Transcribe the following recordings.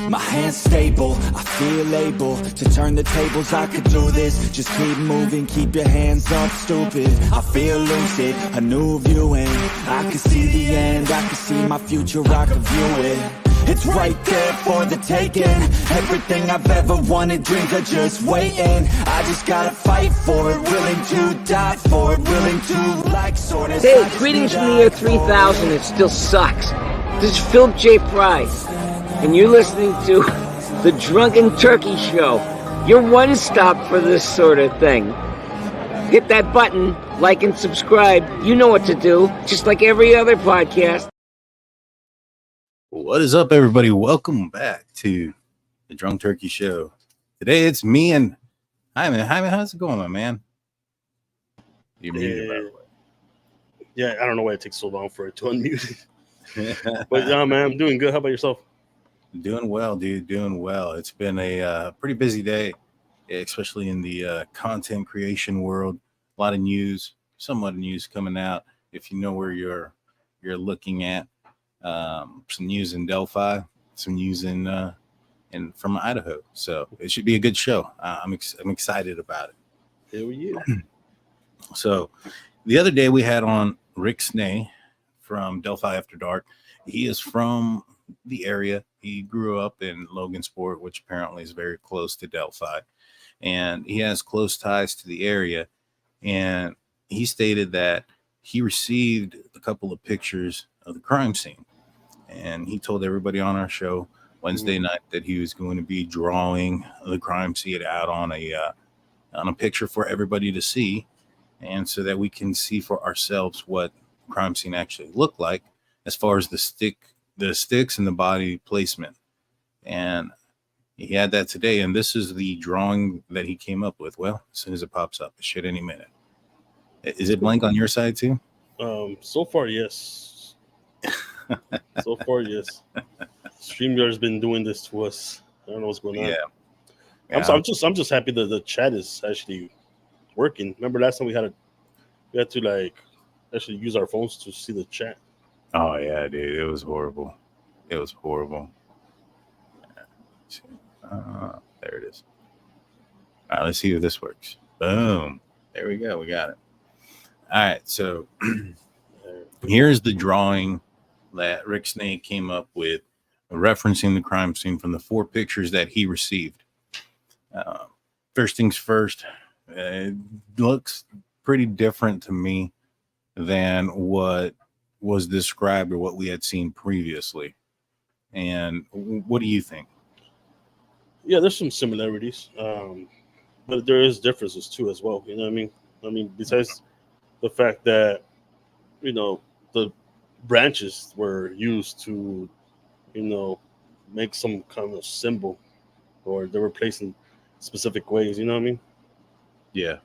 My hands stable, I feel able to turn the tables, I could do this. Just keep moving, keep your hands up, stupid. I feel lucid, a new viewing. I can see the end, I can see my future, I can view it. It's right there for the taking. Everything I've ever wanted, dreams are just waiting. I just gotta fight for it, willing to die for it, willing to like sort of. Hey, greetings from the year 3000, it still sucks. This is Philip J. Price, and you're listening to the Drunken Turkey Show, your one stop for this sort of thing. Hit that button, like and subscribe. You know what to do, just like every other podcast. What is up, everybody? Welcome back to the Drunk Turkey Show. Today it's me and Hyman. Hyman, how's it going, my man? You're muted, by the way. Yeah, I don't know why it takes so long for it to unmute. But yeah, man, I'm doing good. How about yourself? Doing well, dude. Doing well. It's been a pretty busy day, especially in the content creation world. A lot of news, somewhat news coming out. If you know where you're looking at, some news in Delphi, some news in from Idaho. So it should be a good show. I'm excited about it. Hell yeah. So the other day we had on Rick Snay from Delphi After Dark. He is from the area. He grew up in Logansport, which apparently is very close to Delphi, and he has close ties to the area. And he stated that he received a couple of pictures of the crime scene, and he told everybody on our show Wednesday night that he was going to be drawing the crime scene out on a picture for everybody to see, and so that we can see for ourselves what crime scene actually looked like as far as the sticks and the body placement. And he had that today, and this is the drawing that he came up with. Well, as soon as it pops up, it should any minute. Is it blank on your side too? So far, yes. So far, yes. StreamYard's been doing this to us. I don't know what's going on. Yeah. I'm just happy that the chat is actually working. Remember last time we had to like actually use our phones to see the chat. Oh yeah, dude, it was horrible. It was horrible. There it is. All right, let's see if this works. Boom. There we go. We got it. All right, so here's the drawing that Rick Snake came up with, referencing the crime scene from the 4 pictures that he received. First things first, it looks pretty different to me than what was described or what we had seen previously. And what do you think? Yeah, there's some similarities, but there is differences too as well. You know what I mean? I mean, besides the fact that, you know, the branches were used to, you know, make some kind of symbol, or they were placed in specific ways. You know what I mean? Yeah.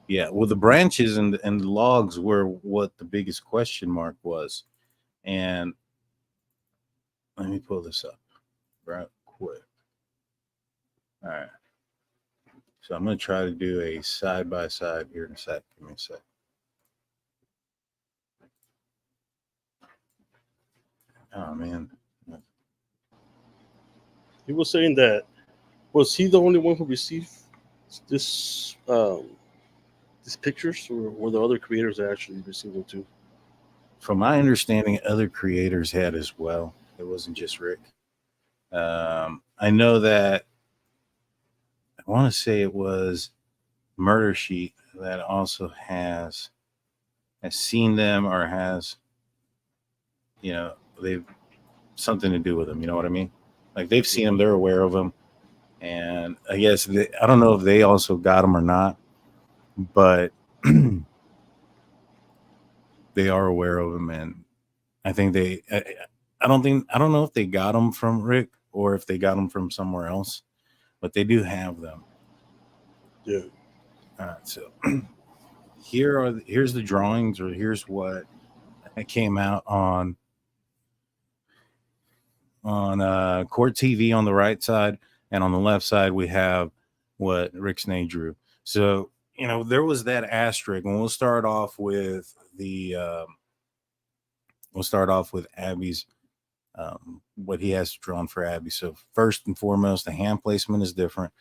Yeah. Well, the branches and the logs were what the biggest question mark was. And let me pull this up right quick. All right. So I'm going to try to do a side by side here in a sec. Give me a sec. Oh, man. He was saying that, was he the only one who received these pictures, or were there other creators that actually received them too? From my understanding, other creators had as well. It wasn't just Rick. I know that I want to say it was Murder Sheet that also has seen them, or has, you know, they've something to do with them. You know what I mean? Like, they've seen them, they're aware of them. And I guess I don't know if they also got them or not, but they are aware of them. And I think I don't know if they got them from Rick or if they got them from somewhere else, but they do have them. Yeah. All right. So here's the drawings, or here's what came out on Court TV on the right side, and on the left side we have what Rick Snay drew. So, there was that asterisk, and we'll start off with Abby's, what he has drawn for Abby. So first and foremost, the hand placement is different.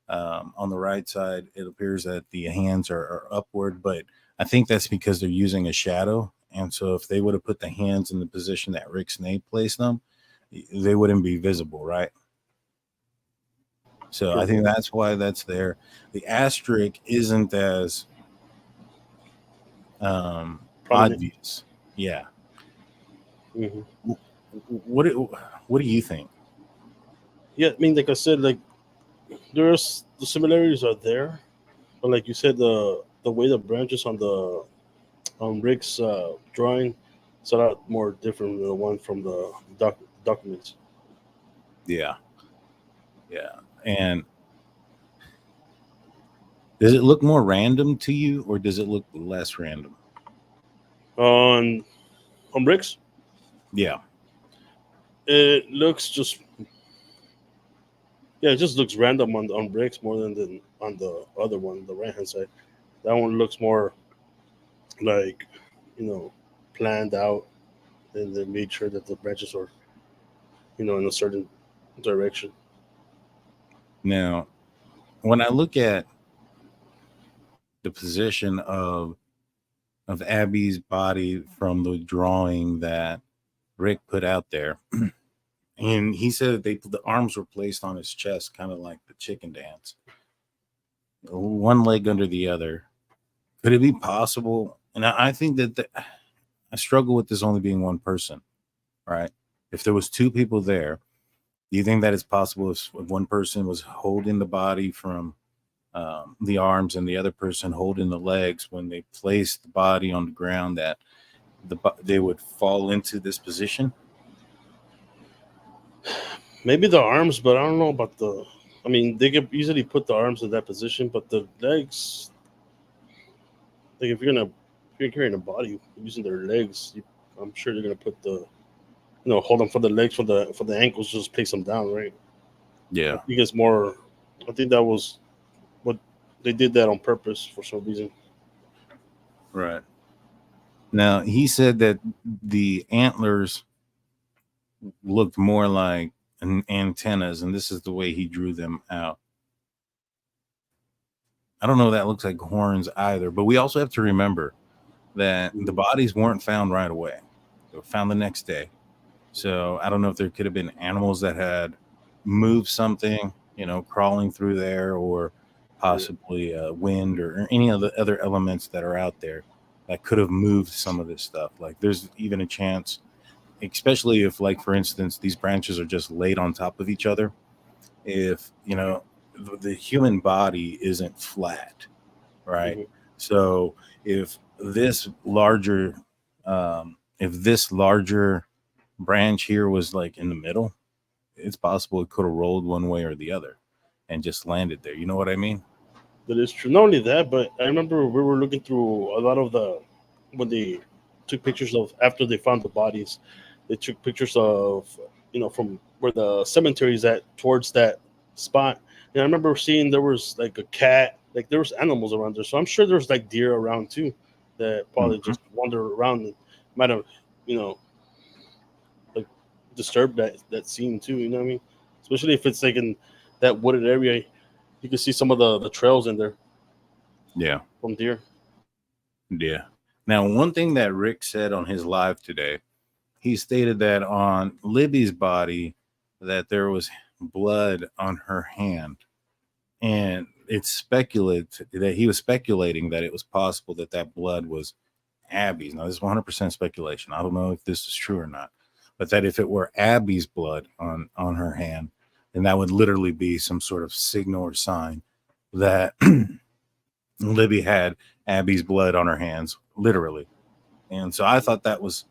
On the right side, it appears that the hands are upward, but I think that's because they're using a shadow. And so if they would have put the hands in the position that Rick Snay placed them, they wouldn't be visible, right? So I think that's why that's there. The asterisk isn't as obvious. Yeah. Mm-hmm. What do you think? Yeah, I mean, like I said, like the similarities are there, but like you said, the way the branches on Rick's drawing is a lot more different than the one from the documents. Yeah. And does it look more random to you, or does it look less random? On Rick's, Yeah, it looks just it just looks random on Rick's more than on the other one, the right hand side. That one looks more like planned out, and they made sure that the branches are in a certain direction. Now, when I look at the position of Abby's body from the drawing that Rick put out there, and he said that the arms were placed on his chest, kind of like the chicken dance, one leg under the other. Could it be possible? And I think that I struggle with this only being one person, right? If there was two people there, do you think that it's possible if one person was holding the body from the arms and the other person holding the legs, when they placed the body on the ground, that they would fall into this position? Maybe the arms, but I don't know about the. I mean, they could easily put the arms in that position, but the legs. Like if you're carrying a body using their legs, I'm sure they're gonna put the, hold them for the legs, for the ankles, just place them down, right? Yeah, I think it's more. I think that was what they did that on purpose for some reason. right. Now he said that the antlers looked more like antennas, and this is the way he drew them out. I don't know if that looks like horns either, but we also have to remember that the bodies weren't found right away. They were found the next day. So I don't know if there could have been animals that had moved something, crawling through there, or possibly wind or any of the other elements that are out there that could have moved some of this stuff. Like there's even a chance, especially if, like, for instance, these branches are just laid on top of each other. If, the human body isn't flat, right? Mm-hmm. So if this larger branch here was like in the middle, it's possible it could have rolled one way or the other and just landed there. You know what I mean? That is true. Not only that, but I remember we were looking through a lot of when they took pictures of after they found the bodies. They took pictures of from where the cemetery is at, towards that spot. And I remember seeing there was like a cat, like there was animals around there. So I'm sure there's like deer around too that probably just wander around and might have, like disturbed that scene too. You know what I mean? Especially if it's like in that wooded area, you can see some of the trails in there. Yeah. From deer. Yeah. Now, one thing that Rick said on his live today, he stated that on Libby's body that there was blood on her hand, and it's speculated that he was speculating that it was possible that blood was Abby's. Now, this is 100% speculation. I don't know if this is true or not, but that if it were Abby's blood on her hand, then that would literally be some sort of signal or sign that Libby had Abby's blood on her hands, literally. And so I thought that was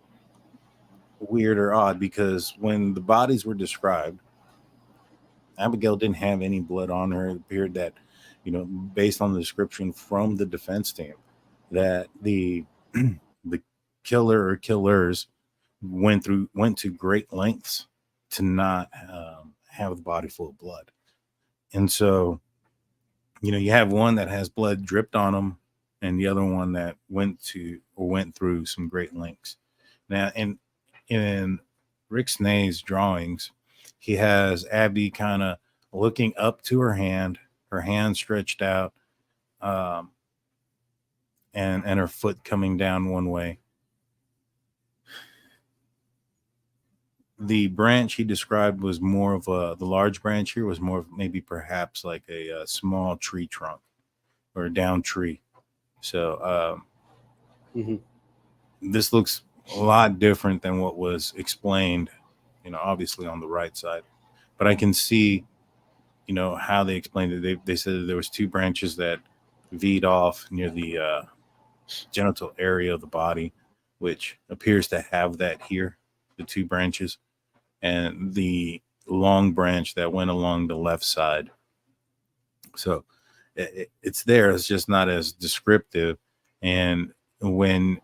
weird or odd, because when the bodies were described, Abigail didn't have any blood on her. It appeared that, based on the description from the defense team, that the killer or killers went to great lengths to not have the body full of blood. And so you have one that has blood dripped on them, and the other one that went through some great lengths. Now, in Rick Snae's drawings, he has Abby kind of looking up to her hand stretched out, and her foot coming down one way. The branch he described was more of the large branch here was more of maybe perhaps like a small tree trunk or a down tree. So this looks a lot different than what was explained, obviously on the right side. But I can see, how they explained it. They said that there was two branches that V'd off near the genital area of the body, which appears to have that here, the two branches, and the long branch that went along the left side. So it's there. It's just not as descriptive. And when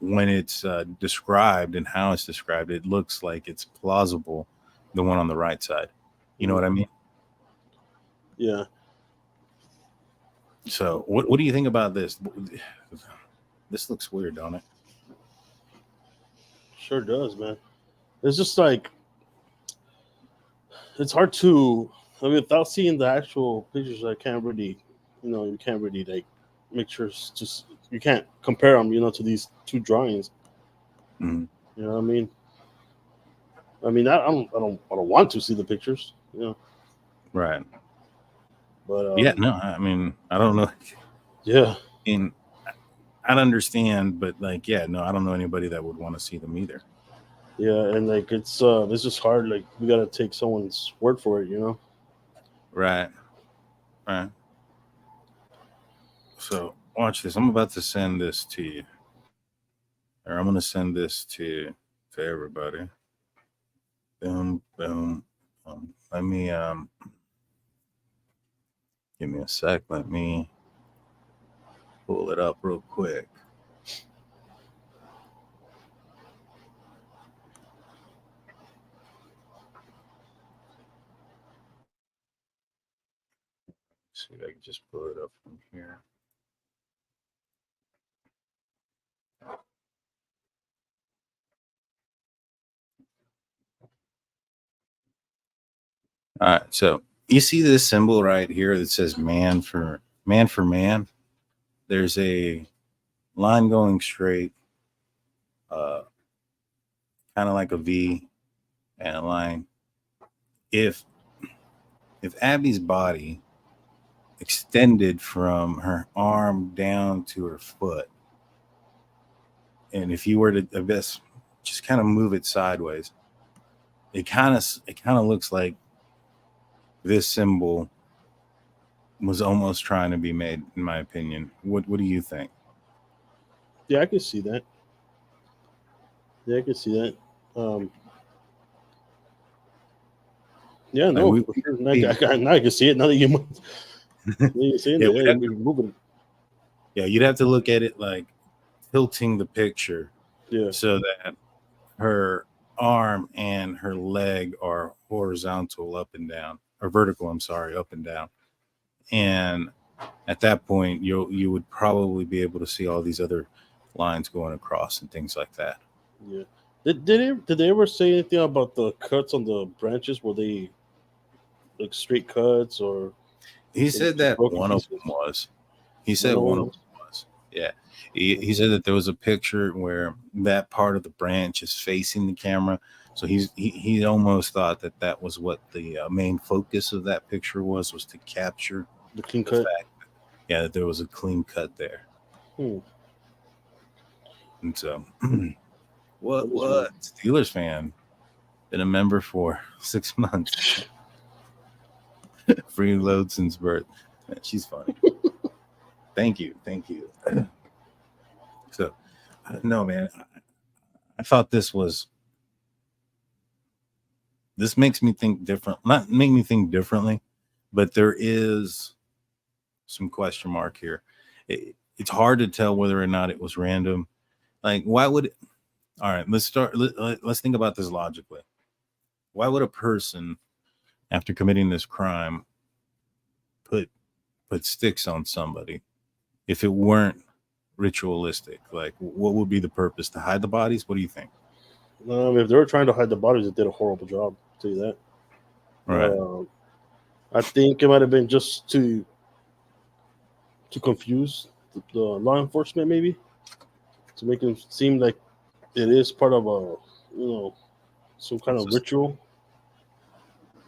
it's described and how it's described, it looks like it's plausible, the one on the right side. You know what I mean? Yeah. So what do you think about this? This looks weird, don't it? Sure does, man. It's just like, it's hard to, without seeing the actual pictures, I can't really, you can't really like make sure it's just, you can't compare them, to these two drawings. Mm-hmm. You know what I mean? I don't want to see the pictures, Right. But yeah, no, I don't know. Yeah. I'd understand, but I don't know anybody that would want to see them either. Yeah, and like it's just hard. Like we gotta take someone's word for it, Right. So watch this. I'm about to send this to you, or I'm gonna send this to everybody. Boom, boom. Let me give me a sec. Let me pull it up real quick. See if I can just pull it up from here. All right, so you see this symbol right here that says man for man. There's a line going straight, kind of like a V, and a line. If Abby's body extended from her arm down to her foot, and if you were to, I guess, just kind of move it sideways, it kind of looks like this symbol was almost trying to be made, in my opinion. What do you think? Yeah, I can see that. Yeah, I can see that. Yeah, no, for sure. Now I can see it. Now that you see it, moving. Yeah, you'd have to look at it like tilting the picture, so that her arm and her leg are horizontal up and down, or vertical. I'm sorry, up and down. And at that point, you would probably be able to see all these other lines going across and things like that. Yeah. Did they ever say anything about the cuts on the branches? Were they like straight cuts, or? He said that one of them was. He said one of them was. Yeah. He said that there was a picture where that part of the branch is facing the camera. So he almost thought that was what the main focus of that picture was to capture the clean cut. That there was a clean cut there. Hmm. And so, what Steelers fan, been a member for 6 months. Free load since birth. She's funny. Thank you. So, no, man, I thought this makes me think different. Not make me think differently, but there is some question mark here. It's hard to tell whether or not it was random. Like, why would it? All right, let's think about this logically. Why would a person, after committing this crime, put sticks on somebody if it weren't ritualistic? Like, what would be the purpose? To hide the bodies? What do you think? If they were trying to hide the bodies, they did a horrible job. I'll tell you that. Right. I think it might have been just to confuse the law enforcement, maybe, to make it seem like it is part of a, some kind of ritual.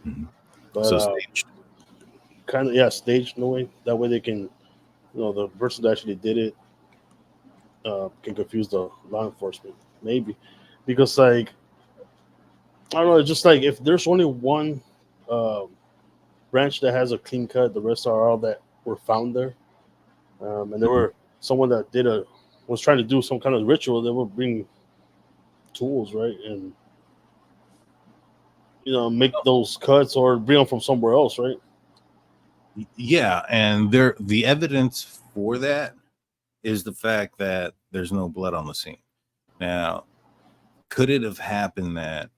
Mm-hmm. But So staged. kind of, staged in a way. That way they can, the person that actually did it can confuse the law enforcement, maybe, because like, I don't know, it's just like if there's only one branch that has a clean cut, the rest are all that were found there. And there were someone that was trying to do some kind of ritual. They would bring tools, right, and make those cuts or bring them from somewhere else, right? Yeah, and the evidence for that is the fact that there's no blood on the scene. Now, could it have happened that,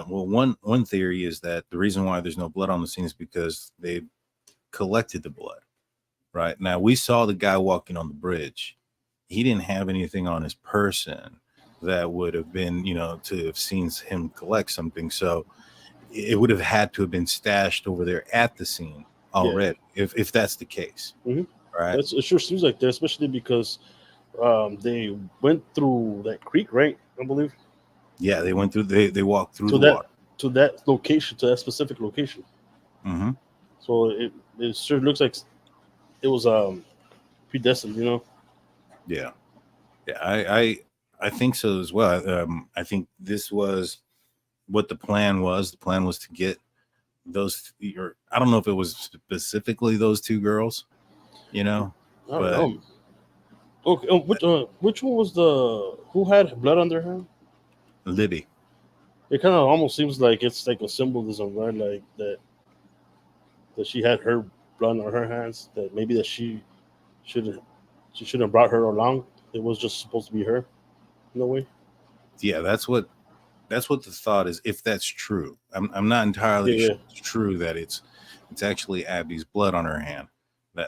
well, one theory is that the reason why there's no blood on the scene is because they collected the blood. Right. Now, we saw the guy walking on the bridge. He didn't have anything on his person that would have been, to have seen him collect something. So it would have had to have been stashed over there at the scene already, if that's the case. Mm-hmm. Right. It sure seems like that, especially because they went through that creek, right? I believe. Yeah, they went through. They walked through to the water to that location, to that specific location. Mm-hmm. So it sure looks like it was predestined, Yeah. I think so as well. I think this was what the plan was. The plan was to get those, or I don't know if it was specifically those two girls, I don't know. Okay, which one was who had blood on their hand? Libby. It kind of almost seems like it's like a symbolism, right? Like that she had her blood on her hands. That maybe that she shouldn't have brought her along. It was just supposed to be her, in a way. Yeah, that's what the thought is. If that's true, I'm not entirely sure it's true that it's actually Abby's blood on her hand.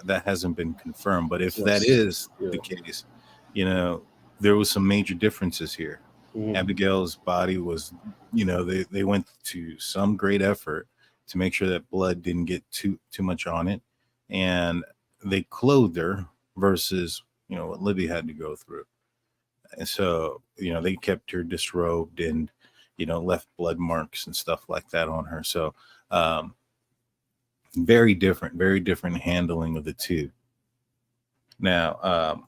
That hasn't been confirmed. But if that is the case, there was some major differences here. Mm-hmm. Abigail's body was, they went to some great effort to make sure that blood didn't get too much on it, and they clothed her versus what Libby had to go through. And so they kept her disrobed and left blood marks and stuff like that on her. So very different handling of the two. Now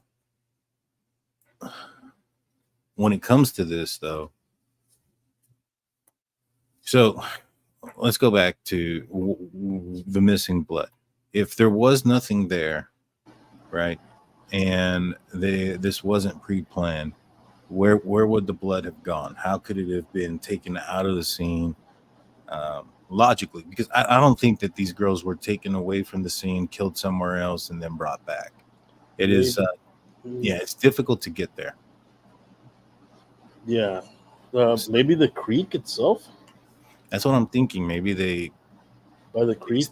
when it comes to this, though, so let's go back to the missing blood. If there was nothing there, right, and this wasn't pre-planned, where would the blood have gone? How could it have been taken out of the scene logically? Because I don't think that these girls were taken away from the scene, killed somewhere else, and then brought back. It is, it's difficult to get there. Yeah, maybe the creek itself. That's what I'm thinking. Maybe they by the creek.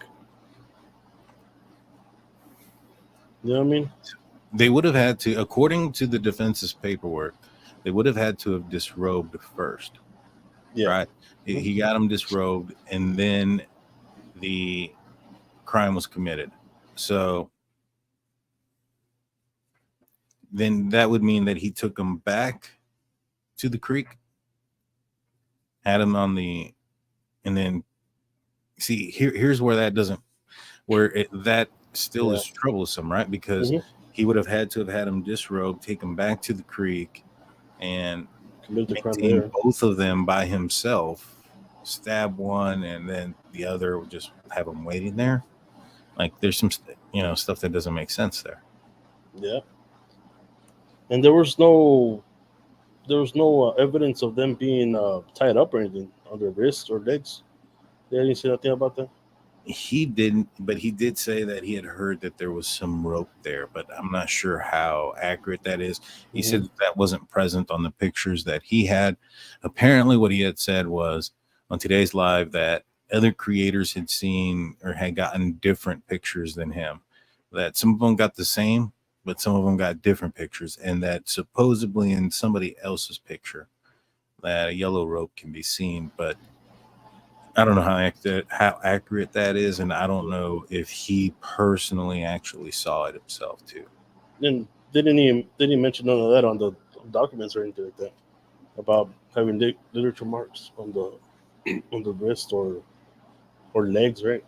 You know what I mean? They would have had to, according to the defense's paperwork, they would have had to have disrobed first. Yeah. Right? Mm-hmm. He got him disrobed, and then the crime was committed. So then that would mean that he took him back to the creek, had him on the, and then see here's where that doesn't, that still is troublesome, right? Because he would have had to have had him disrobed, take him back to the creek, and maintain both of them by himself, stab one, and then the other would just have him waiting there. Like there's some, stuff that doesn't make sense there. Yeah. And there was no evidence of them being tied up or anything on their wrists or legs. They didn't say nothing about that. He didn't, but he did say that he had heard that there was some rope there, but I'm not sure how accurate that is. He said that wasn't present on the pictures that he had. Apparently what he had said was on today's live that other creators had seen or had gotten different pictures than him. That some of them got the same, but some of them got different pictures, and that supposedly in somebody else's picture that a yellow rope can be seen, but I don't know how accurate that is, and I don't know if he personally actually saw it himself too. And didn't he mention none of that on the documents or anything like that about having literature marks on the wrist or legs, right?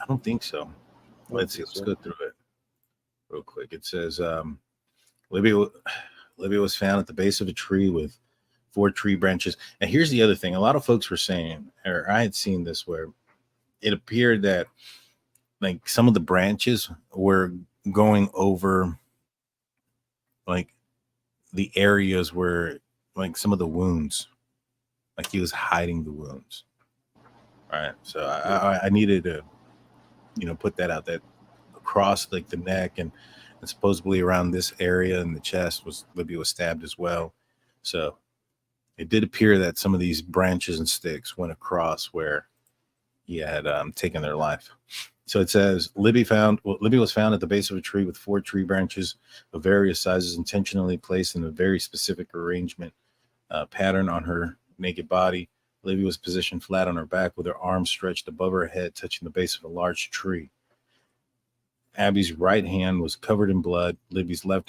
I don't think so. Let's see. Let's go through it real quick. It says Libby was found at the base of a tree with 4 tree branches. And here's the other thing. A lot of folks were saying, or I had seen this, where it appeared that like some of the branches were going over like the areas where like some of the wounds, like he was hiding the wounds. All right. So I needed to, put that out, that across like the neck and supposedly around this area in the chest Libby was stabbed as well. So it did appear that some of these branches and sticks went across where he had taken their life. So it says Libby was found at the base of a tree with 4 tree branches of various sizes intentionally placed in a very specific arrangement pattern on her naked body. Libby was positioned flat on her back with her arms stretched above her head, touching the base of a large tree. Abby's right hand was covered in blood. Libby's right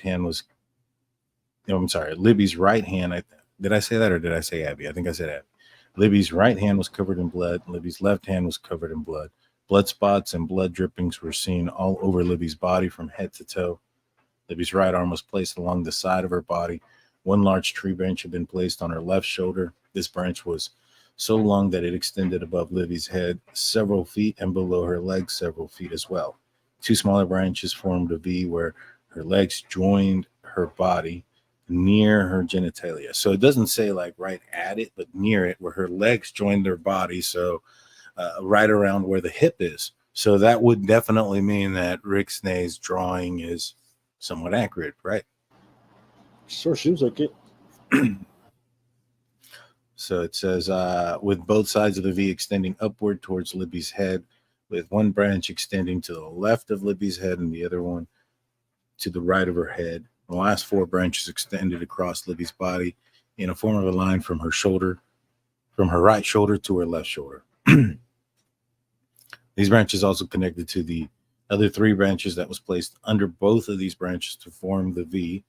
hand. Did I say that or did I say Abby? I think I said Abby. Libby's right hand was covered in blood. Libby's left hand was covered in blood. Blood spots and blood drippings were seen all over Libby's body from head to toe. Libby's right arm was placed along the side of her body. 1 large tree branch had been placed on her left shoulder. This branch was so long that it extended above Libby's head several feet and below her legs several feet as well. 2 smaller branches formed a V where her legs joined her body near her genitalia. So it doesn't say like right at it, but near it where her legs joined her body. So right around where the hip is. So that would definitely mean that Rick Snae's drawing is somewhat accurate, right? Sure seems like it. So it says with both sides of the V extending upward towards Libby's head, with 1 branch extending to the left of Libby's head and the other one to the right of her head. The last 4 branches extended across Libby's body in a form of a line from her right shoulder to her left shoulder. These branches also connected to the other 3 branches that was placed under both of these branches to form the V.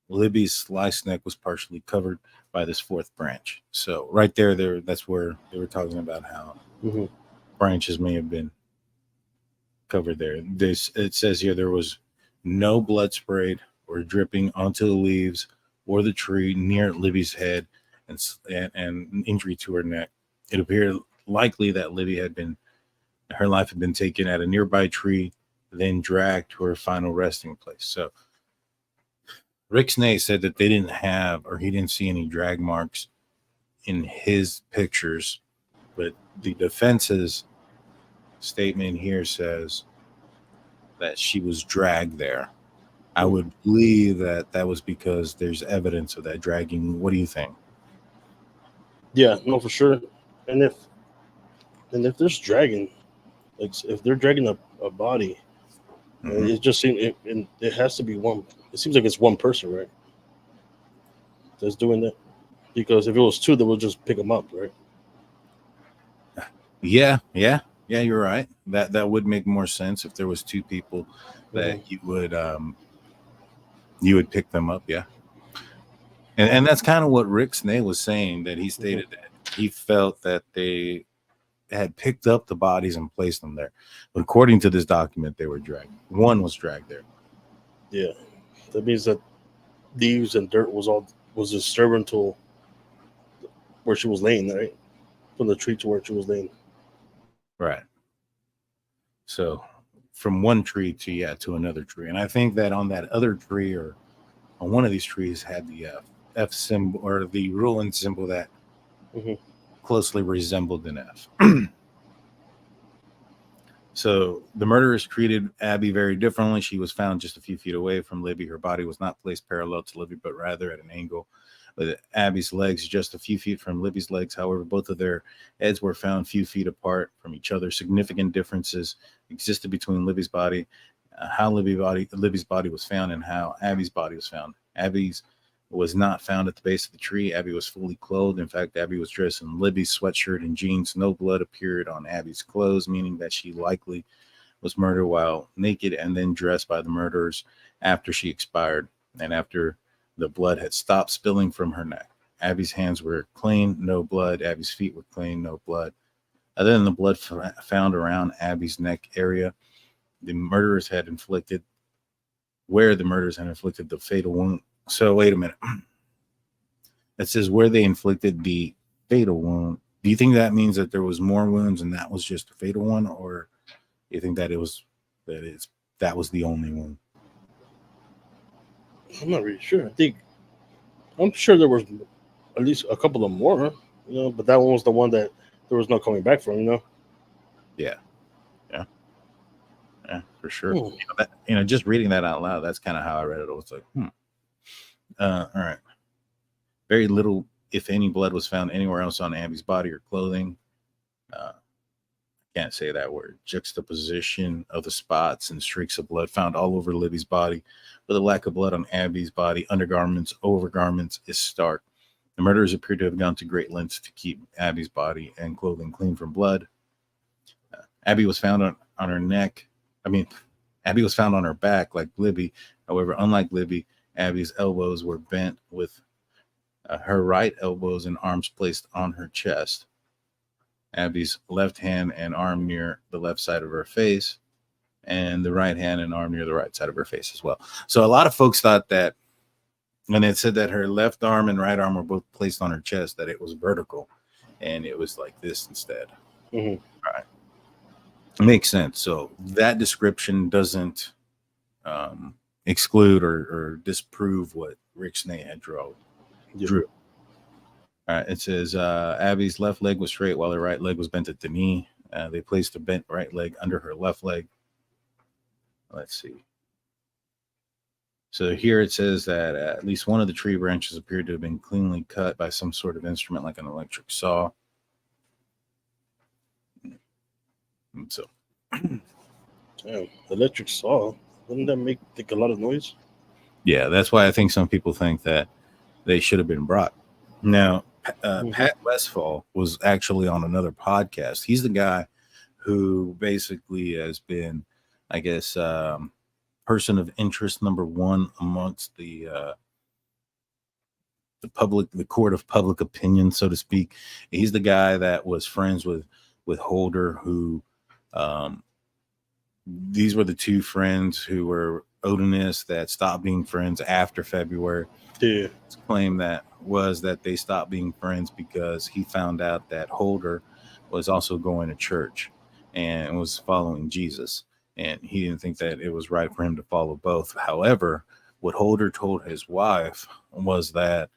Libby's sliced neck was partially covered by this 4th branch. So right there, that's where they were talking about how branches may have been covered there. It says here there was no blood sprayed or dripping onto the leaves or the tree near Libby's head and injury to her neck. It appeared likely that her life had been taken at a nearby tree, then dragged to her final resting place. So Rick Snae said that he didn't see any drag marks in his pictures, but the defense's statement here says that she was dragged there. I would believe that was because there's evidence of that dragging. What do you think? Yeah, no, for sure. And if there's dragging, like if they're dragging a body, it just seems it has to be one. It seems like it's one person, right? That's doing that. Because if it was 2, they would just pick them up, right? Yeah, you're right. That would make more sense if there was 2 people that you would pick them up, yeah. And that's kind of what Rick Snae was saying, that he stated that he felt that they had picked up the bodies and placed them there. But according to this document, they were dragged. 1 was dragged there. Yeah. That means that leaves and dirt was disturbing to where she was laying, right? From the tree to where she was laying. Right. So from one tree to another tree. And I think that on that other tree or on one of these trees had the F symbol or the ruling symbol that closely resembled an F. So the murderers treated Abby very differently. She was found just a few feet away from Libby. Her body was not placed parallel to Libby, but rather at an angle. with Abby's legs just a few feet from Libby's legs. However, both of their heads were found a few feet apart from each other. Significant differences existed between Libby's body, how Libby's body was found, and how Abby's body was found. Abby's was not found at the base of the tree. Abby was fully clothed. In fact, Abby was dressed in Libby's sweatshirt and jeans. No blood appeared on Abby's clothes, meaning that she likely was murdered while naked and then dressed by the murderers after she expired and after the blood had stopped spilling from her neck. Abby's hands were clean, no blood. Abby's feet were clean, no blood. Other than the blood found around Abby's neck area, the murderers had inflicted the fatal wound. So wait a minute. It says where they inflicted the fatal wound. Do you think that means that there was more wounds and that was just a fatal one, or you think that that was the only one? I'm not really sure. I'm sure there was at least a couple of more, but that one was the one that there was no coming back from, Yeah, for sure. Just reading that out loud, that's kind of how I read it. I was like, all right. Very little, if any, blood was found anywhere else on Abby's body or clothing. Can't say that word. Juxtaposition of the spots and streaks of blood found all over Libby's body, with a lack of blood on Abby's body, undergarments, overgarments, is stark. The murderers appear to have gone to great lengths to keep Abby's body and clothing clean from blood. Abby was found on her neck. Abby was found on her back like Libby. However, unlike Libby, Abby's elbows were bent with her right elbows and arms placed on her chest. Abby's left hand and arm near the left side of her face, and the right hand and arm near the right side of her face as well. So a lot of folks thought that when it said that her left arm and right arm were both placed on her chest, that it was vertical, and it was like this instead. Mm-hmm. All right. Makes sense. So that description doesn't exclude or disprove what Rick Snay had drew. All right. It says Abby's left leg was straight while her right leg was bent at the knee. They placed the bent right leg under her left leg. Let's see. So here it says that at least one of the tree branches appeared to have been cleanly cut by some sort of instrument like an electric saw. And so, electric saw, wouldn't that make a lot of noise? Yeah, that's why I think some people think that they should have been brought. Now, Pat Westfall was actually on another podcast. He's the guy who basically has been, I guess, person of interest number one amongst the court of public opinion, so to speak. He's the guy that was friends with Holder, who these were the two friends who were Odinists that stopped being friends after February. Yeah. His claim that they stopped being friends because he found out that Holder was also going to church and was following Jesus, and he didn't think that it was right for him to follow both. However, what Holder told his wife was that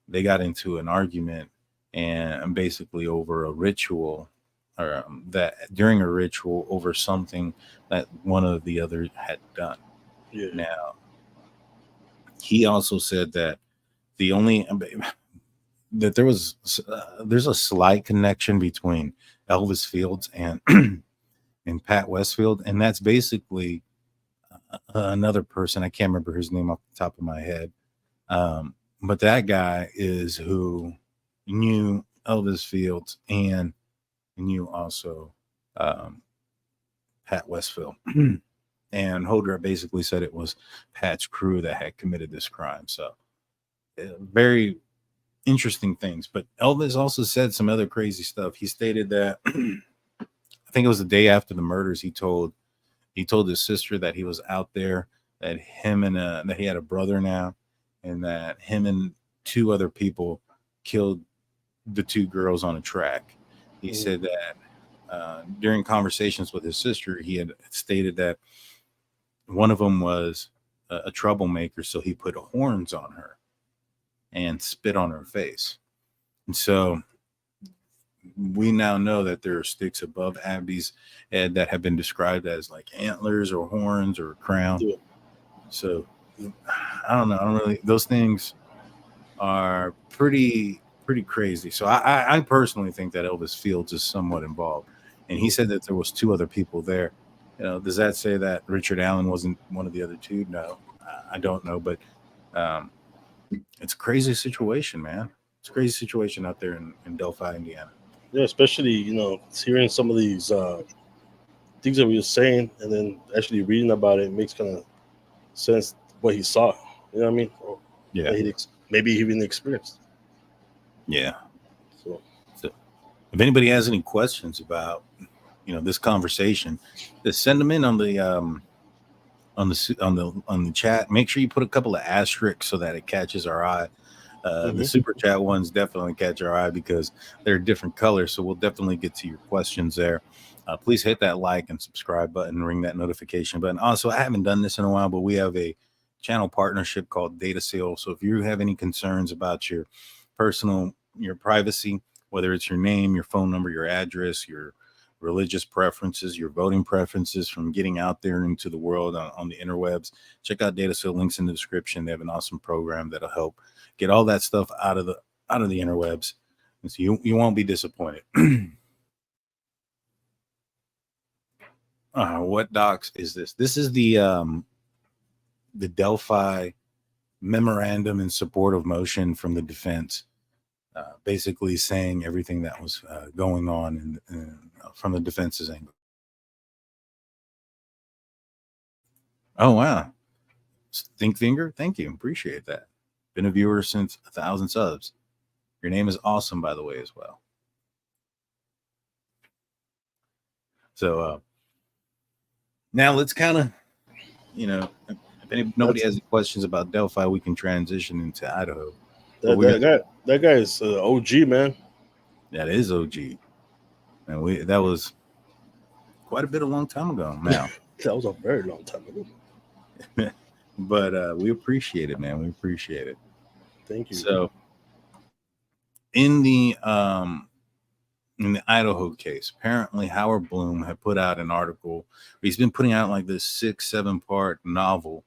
they got into an argument and basically over a ritual, or that during a ritual over something that one of the other had done. Yeah. Now, he also said that there's a slight connection between Elvis Fields and and Pat Westfield, and that's basically another person. I can't remember his name off the top of my head, but that guy is who knew Elvis Fields and knew also Pat Westfield. And Holder basically said it was Pat's crew that had committed this crime. So very interesting things. But Elvis also said some other crazy stuff. He stated that I think it was the day after the murders, he told his sister that he was out there, that him and that he had a brother now, and that him and two other people killed the two girls on a track. He said that during conversations with his sister, he had stated that one of them was a troublemaker, so he put horns on her and spit on her face. And so we now know that there are sticks above Abby's head that have been described as like antlers or horns or a crown. Yeah. So I don't know. Those things, are pretty crazy. So I personally think that Elvis Fields is somewhat involved. And he said that there was 2 other people there. Does that say that Richard Allen wasn't one of the other 2? No, I don't know, but um, it's a crazy situation, man. It's a crazy situation out there in Delphi, Indiana. Yeah, especially hearing some of these things that we were saying, and then actually reading about it makes kind of sense what he saw. You know what I mean? Or Yeah, maybe he even experienced. yeah. So If anybody has any questions about this conversation, just send them in on the chat. Make sure you put a couple of asterisks so that it catches our eye. The super chat ones definitely catch our eye because they're different colors. So we'll definitely get to your questions there. Please hit that like and subscribe button, ring that notification button. Also, I haven't done this in a while, but we have a channel partnership called Data Seal. So if you have any concerns about your privacy, whether it's your name, your phone number, your address, your religious preferences, your voting preferences from getting out there into the world on the interwebs, check out Data Seal. Links in the description. They have an awesome program that'll help get all that stuff out of the interwebs, and so you won't be disappointed. What docs is this? This is the Delphi memorandum in support of motion from the defense, basically saying everything that was going on from the defense's angle. Oh wow, Think Finger, thank you, appreciate that. Been a viewer since 1,000 subs. Your name is awesome, by the way, as well. So now let's kind of, if nobody has any questions about Delphi, we can transition into Idaho. That guy is OG, man. That is OG. And that was quite a long time ago now. That was a very long time ago. But we appreciate it, man. We appreciate it. Thank you. So in the Idaho case, apparently Howard Bloom had put out an article. He's been putting out like this 6-7 part novel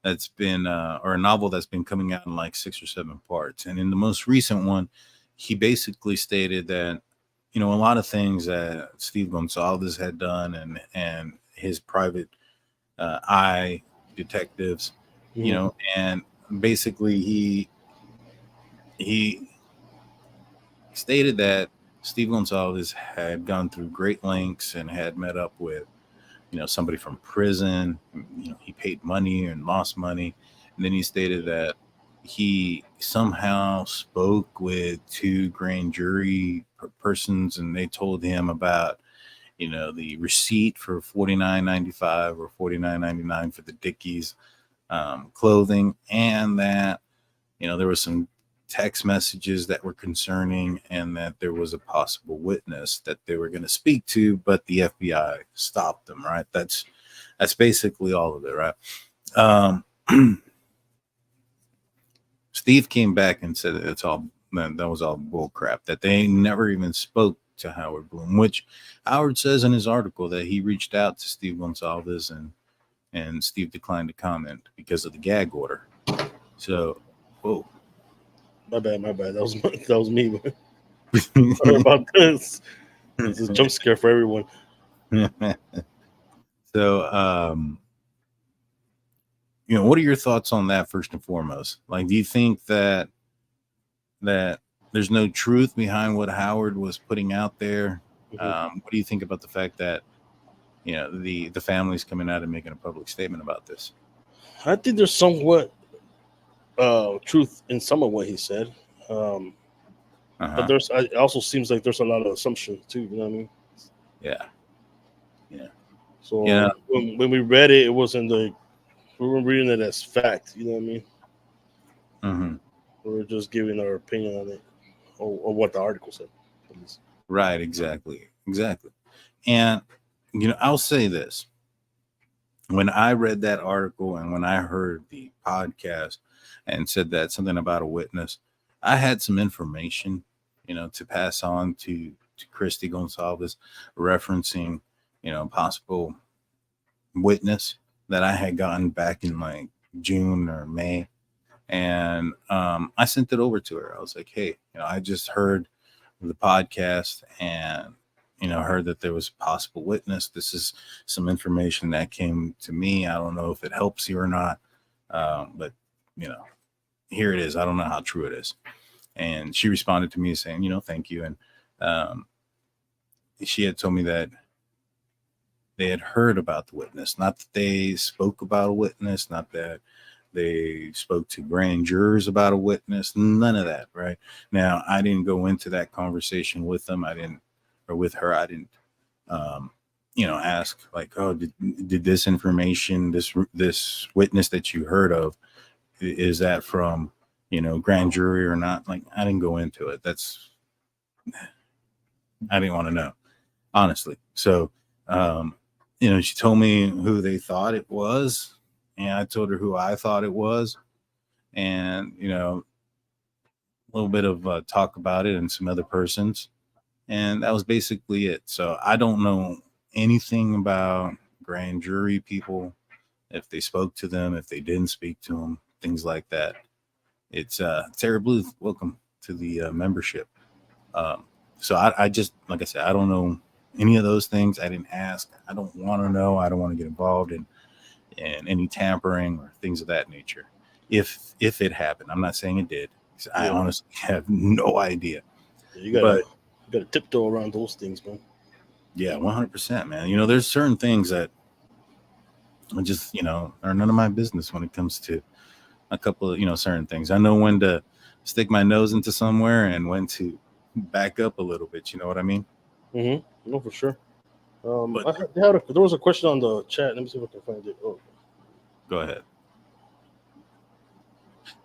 that's been or a novel that's been coming out in like 6 or 7 parts. And in the most recent one, he basically stated that a lot of things that Steve Goncalves had done and his private eye detectives, and basically he stated that Steve Goncalves had gone through great lengths and had met up with, somebody from prison. He paid money and lost money. And then he stated that he somehow spoke with 2 grand jury persons, and they told him about, the receipt for $49.95 or $49.99 for the Dickies clothing, and that, there was some text messages that were concerning, and that there was a possible witness that they were going to speak to, but the FBI stopped them. Right. That's basically all of it. Right. Steve came back and said that was all bull crap, that they never even spoke to Howard Bloom, which Howard says in his article that he reached out to Steve Goncalves and Steve declined to comment because of the gag order. So, whoa. My bad. That was me. Sorry about this. It's a jump scare for everyone. So, what are your thoughts on that first and foremost? Like, do you think that there's no truth behind what Howard was putting out there? What do you think about the fact that, the family's coming out and making a public statement about this? I think there's somewhat truth in some of what he said. But it also seems like there's a lot of assumption too. You know what I mean? Yeah. So when we read it, it wasn't like we weren't reading it as fact. You know what I mean? Mm-hmm. We were just giving our opinion on it or what the article said. Right. Exactly. And I'll say this: when I read that article and when I heard the podcast and said that something about a witness, I had some information, to pass on to Christy Goncalves, referencing, possible witness that I had gotten back in like June or May. And I sent it over to her. I was like, hey, I just heard the podcast and, heard that there was a possible witness. This is some information that came to me. I don't know if it helps you or not. But, here it is. I don't know how true it is. And she responded to me saying, thank you. And she had told me that they had heard about the witness, not that they spoke about a witness, not that they spoke to grand jurors about a witness, none of that. Right now, I didn't go into that conversation with them. With her. I didn't, ask like, oh, did this information, this witness that you heard of, is that from, grand jury or not? Like, I didn't go into it. I didn't want to know, honestly. So, she told me who they thought it was, and I told her who I thought it was, and, a little bit of talk about it and some other persons. And that was basically it. So I don't know anything about grand jury people, if they spoke to them, if they didn't speak to them, things like that. It's Sarah Bluth. Welcome to the membership. So I just, like I said, I don't know any of those things. I didn't ask. I don't want to know. I don't want to get involved in any tampering or things of that nature. If it happened, I'm not saying it did. I honestly have no idea. You gotta tiptoe around those things, man. Yeah, 100%, man. There's certain things that are just, are none of my business when it comes to a couple of, certain things. I know when to stick my nose into somewhere and when to back up a little bit. You know what I mean? Mm-hmm. No, for sure. There was a question on the chat. Let me see if I can find it. Oh, go ahead.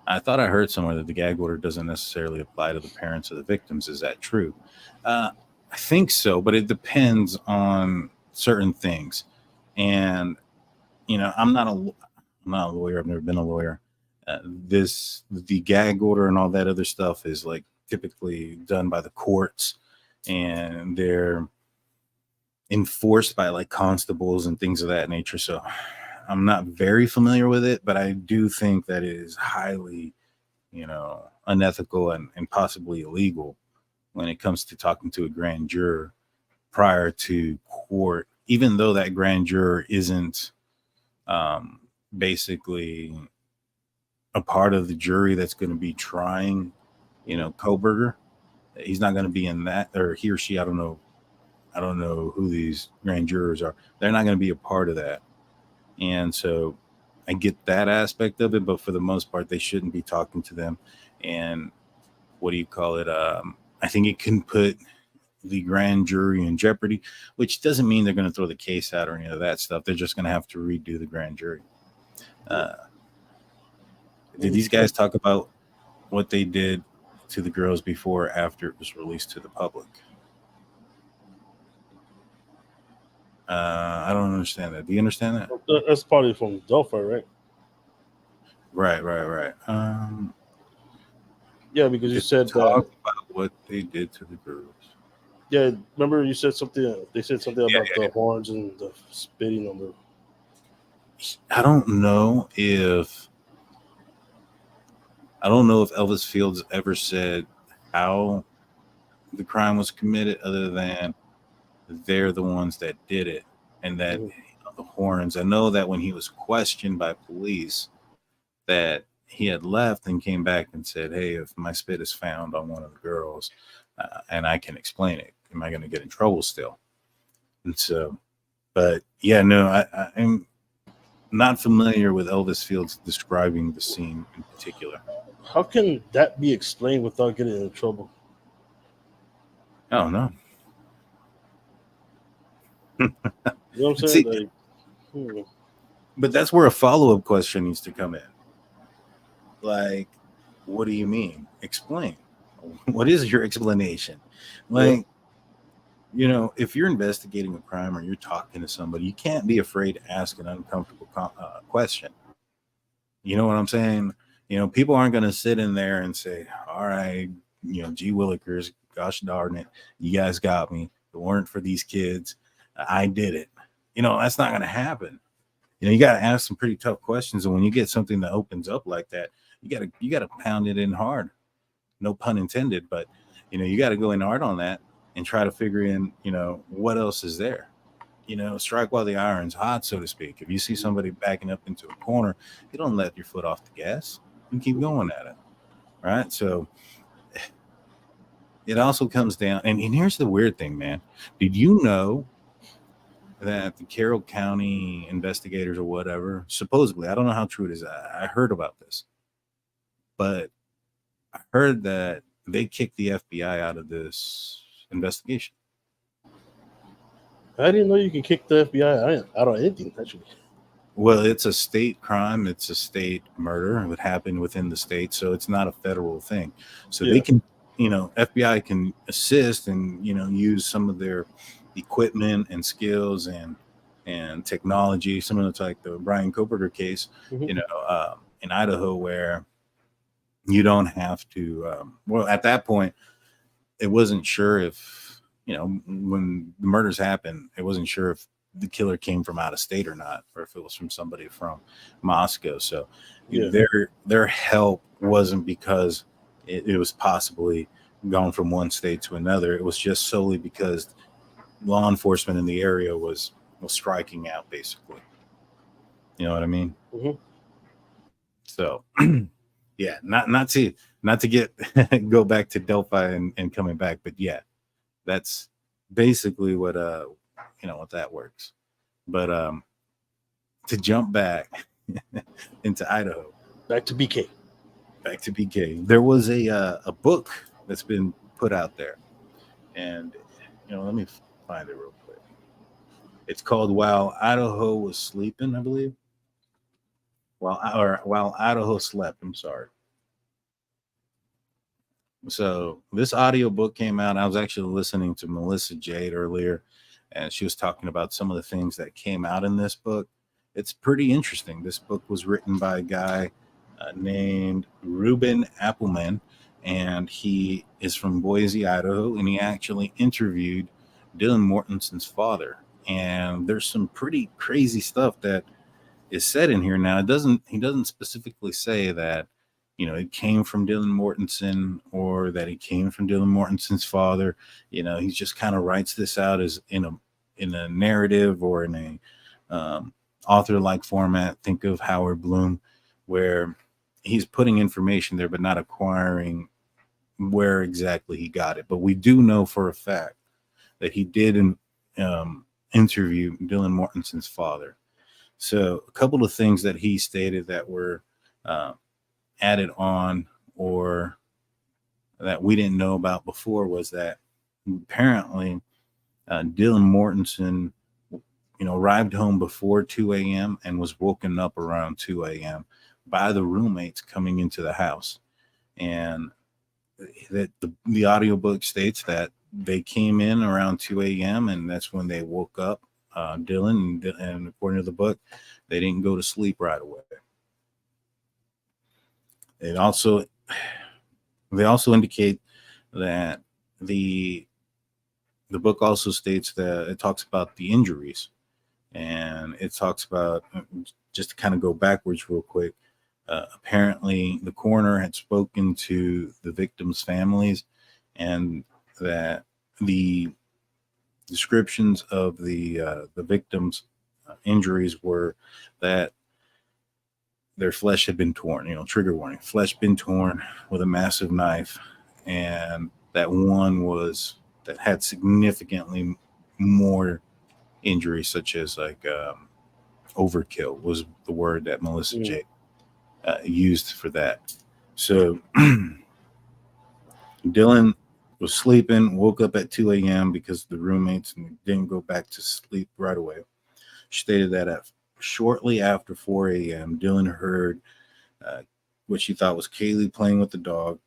I thought I heard somewhere that the gag order doesn't necessarily apply to the parents of the victims. Is that true? I think so, but it depends on certain things. And, I'm not a lawyer. I've never been a lawyer. The gag order and all that other stuff is like typically done by the courts, and they're enforced by like constables and things of that nature. So I'm not very familiar with it, but I do think that it is highly, unethical and possibly illegal when it comes to talking to a grand juror prior to court, even though that grand juror isn't basically a part of the jury that's going to be trying, Kohberger. He's not going to be in that, or he or she, I don't know who these grand jurors are. They're not going to be a part of that. And so I get that aspect of it, but for the most part, they shouldn't be talking to them. And what do you call it? I think it can put the grand jury in jeopardy, which doesn't mean they're going to throw the case out or any of that stuff. They're just going to have to redo the grand jury. Did these guys talk about what they did to the girls before or after it was released to the public? I don't understand that. Do you understand that? That's probably from Delphi, right? Right. Yeah, because you said talk about what they did to the girls. Yeah, remember you said something. They said something about the horns and the spitting on the. I don't know if Elvis Fields ever said how the crime was committed, other than they're the ones that did it, and that the horns. I know that when he was questioned by police, that he had left and came back and said, "Hey, if my spit is found on one of the girls, and I can explain it, am I going to get in trouble still?" And so, but yeah, no, I'm not familiar with Elvis Fields describing the scene in particular. How can that be explained without getting in trouble? Oh no. You know what I'm saying? See, but that's where a follow-up question needs to come in. Like, what do you mean? Explain. What is your explanation? Like, if you're investigating a crime or you're talking to somebody, you can't be afraid to ask an uncomfortable question. You know what I'm saying? People aren't going to sit in there and say, all right, gee willikers, gosh darn it, you guys got me. If it weren't for these kids, I did it. That's not going to happen. You got to ask some pretty tough questions. And when you get something that opens up like that, you gotta pound it in hard. No pun intended, but you got to go in hard on that and try to figure in, what else is there. Strike while the iron's hot, so to speak. If you see somebody backing up into a corner, you don't let your foot off the gas. You keep going at it, right? So it also comes down, and here's the weird thing, man. Did you know that the Carroll County investigators or whatever, supposedly, I don't know how true it is. I heard about this, but I heard that they kicked the FBI out of this investigation. I didn't know you can kick the FBI out of anything, actually. Well, it's a state crime. It's a state murder that happened within the state, so it's not a federal thing. So they can, FBI can assist and, use some of their equipment and skills and technology. Some of it's like the Bryan Kohberger case, in Idaho, where you don't have to. Well, at that point, it wasn't sure if, when the murders happened, it wasn't sure if the killer came from out of state or not, or if it was from somebody from Moscow. So their help wasn't because it was possibly gone from one state to another. It was just solely because law enforcement in the area was striking out, basically. You know what I mean? Mm-hmm. So, yeah, not to get go back to Delphi and coming back, but yeah, that's basically what what that works. But to jump back into Idaho, back to BK, there was a book that's been put out there, and let me find it real quick. It's called While Idaho Was Sleeping, I believe. While Idaho Slept, I'm sorry. So this audio book came out. I was actually listening to Melissa Jade earlier, and she was talking about some of the things that came out in this book. It's pretty interesting. This book was written by a guy named Ruben Appelman, and he is from Boise, Idaho, and he actually interviewed Dylan Mortenson's father. And there's some pretty crazy stuff that is said in here. Now, he doesn't specifically say that it came from Dylan Mortenson or that it came from Dylan Mortenson's father. He just kind of writes this out as in a narrative or in a author-like format. Think of Howard Bloom, where he's putting information there but not acquiring where exactly he got it. But we do know for a fact that he did interview Dylan Mortenson's father. So a couple of things that he stated that were added on or that we didn't know about before was that apparently Dylan Mortenson, arrived home before 2 a.m. and was woken up around 2 a.m. by the roommates coming into the house. And that the audiobook states that they came in around 2 a.m. and that's when they woke up Dylan, and according to the book, they didn't go to sleep right away. They also indicate that the book also states that it talks about the injuries, and it talks about, just to kind of go backwards real quick, apparently the coroner had spoken to the victims' families, and that the descriptions of the victims' injuries were that their flesh had been torn, trigger warning, flesh been torn with a massive knife. And that one that had significantly more injuries, such as like overkill was the word that Melissa J used for that. So Dylan was sleeping, woke up at 2 a.m. because the roommates didn't go back to sleep right away. She stated that shortly after 4 a.m., Dylan heard what she thought was Kaylee playing with the dog.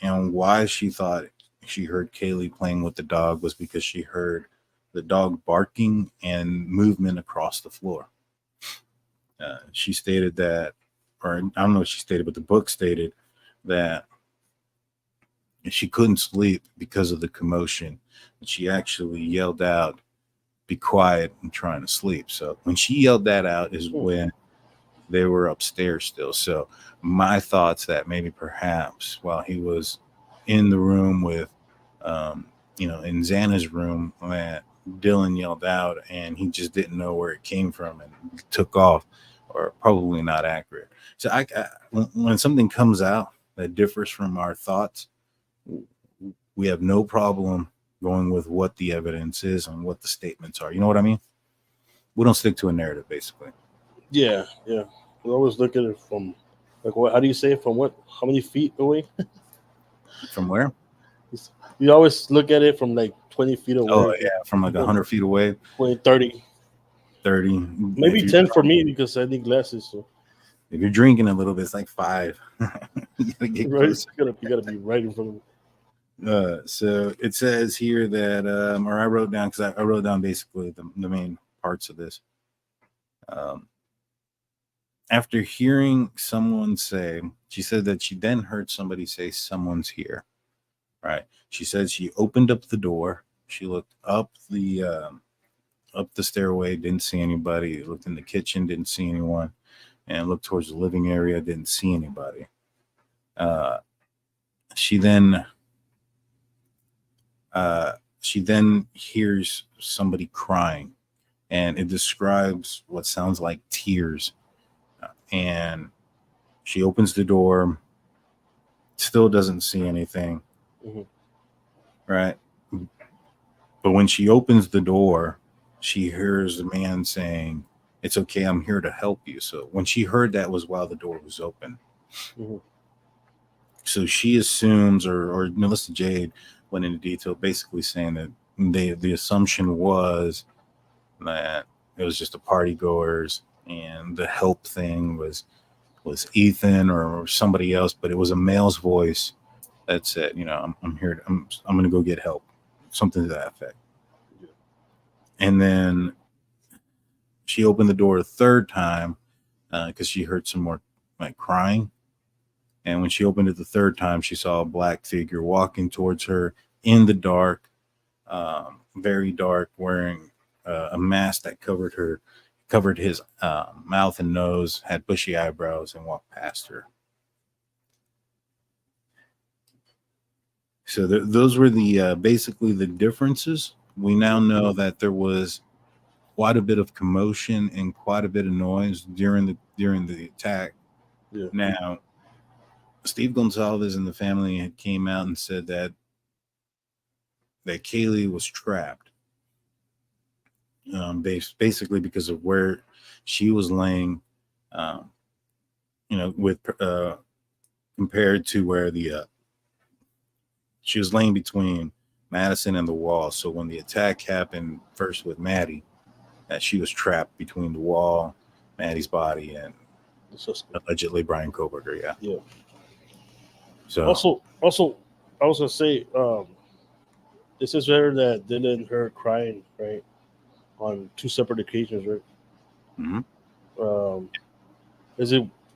And why she thought she heard Kaylee playing with the dog was because she heard the dog barking and movement across the floor. She stated that, or I don't know what she stated, but the book stated that she couldn't sleep because of the commotion. And she actually yelled out, "Be quiet, I'm trying to sleep." So when she yelled that out is when they were upstairs still. So my thoughts that maybe perhaps while he was in the room with, in Xana's room, that Dylan yelled out and he just didn't know where it came from and took off, or probably not accurate. So when something comes out that differs from our thoughts, we have no problem going with what the evidence is and what the statements are. You know what I mean? We don't stick to a narrative, basically. Yeah. We always look at it from, like, what? How do you say it? From what? How many feet away? From where? You always look at it from like 20 feet away. Oh, yeah, from like 100 feet away. 20, 30. 30. Maybe 10 for me because I need glasses. So. If you're drinking a little bit, it's like 5. You gotta get close. You gotta be right in front of me. So it says here that, or I wrote down, because I wrote down basically the main parts of this. After hearing someone say, she said that she then heard somebody say, "Someone's here." Right? She said she opened up the door. She looked up the stairway, didn't see anybody. Looked in the kitchen, didn't see anyone, and looked towards the living area, didn't see anybody. She then hears somebody crying, and it describes what sounds like tears. And she opens the door, still doesn't see anything. Mm-hmm. Right? But when she opens the door, she hears the man saying, "It's okay, I'm here to help you." So when she heard that was while the door was open. Mm-hmm. So she assumes, or Melissa Jade went into detail, basically saying that the assumption was that it was just a party goers, and the help thing was Ethan or somebody else, but it was a male's voice that said, I'm here. I'm going to go get help, something to that effect. Yeah. And then she opened the door a third time because she heard some more like crying. And when she opened it the third time, she saw a black figure walking towards her in the dark, very dark, wearing a mask that covered his mouth and nose, had bushy eyebrows, and walked past her. So those were the basically the differences. We now know that there was quite a bit of commotion and quite a bit of noise during the attack. Yeah. Now, Steve Goncalves and the family had came out and said that Kaylee was trapped. Basically because of where she was laying, with compared to where she was laying between Madison and the wall. So when the attack happened first with Maddie, that she was trapped between the wall, Maddie's body, and allegedly Bryan Kohberger. Yeah. Yeah. So also, I was gonna say, this is better that Dylan and her crying, right, on 2 separate occasions, right? Mm-hmm.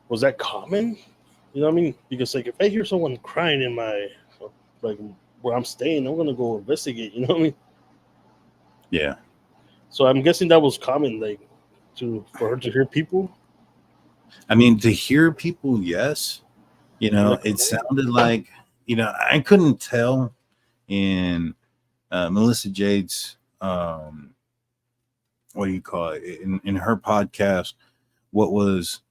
Was that common? You know what I mean? Because like if I hear someone crying in my like where I'm staying, I'm gonna go investigate. You know what I mean? Yeah. So I'm guessing that was common, like for her to hear people. I mean, to hear people, yes. It sounded like, I couldn't tell in Melissa Jade's, what do you call it, in her podcast, what was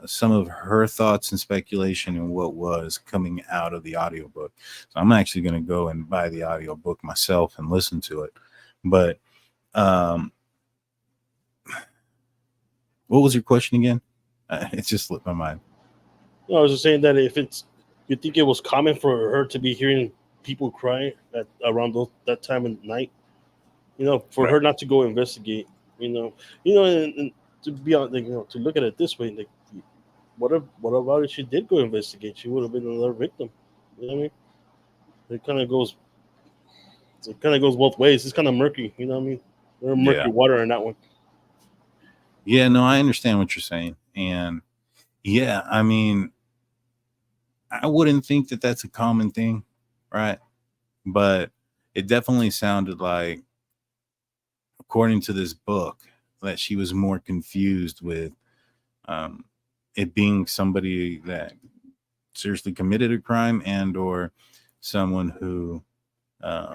some of her thoughts and speculation and what was coming out of the audiobook. So I'm actually going to go and buy the audiobook myself and listen to it. But what was your question again? It just slipped my mind. No, I was just saying that you think it was common for her to be hearing people crying around that time of night, for her not to go investigate, and to be on, to look at it this way, like, what about if she did go investigate? She would have been another victim. You know what I mean? It kind of goes both ways. It's kind of murky. You know what I mean? There's murky water in that one. Yeah, no, I understand what you're saying, and yeah, I mean, I wouldn't think that that's a common thing, right? But it definitely sounded like, according to this book, that she was more confused with it being somebody that seriously committed a crime and or someone who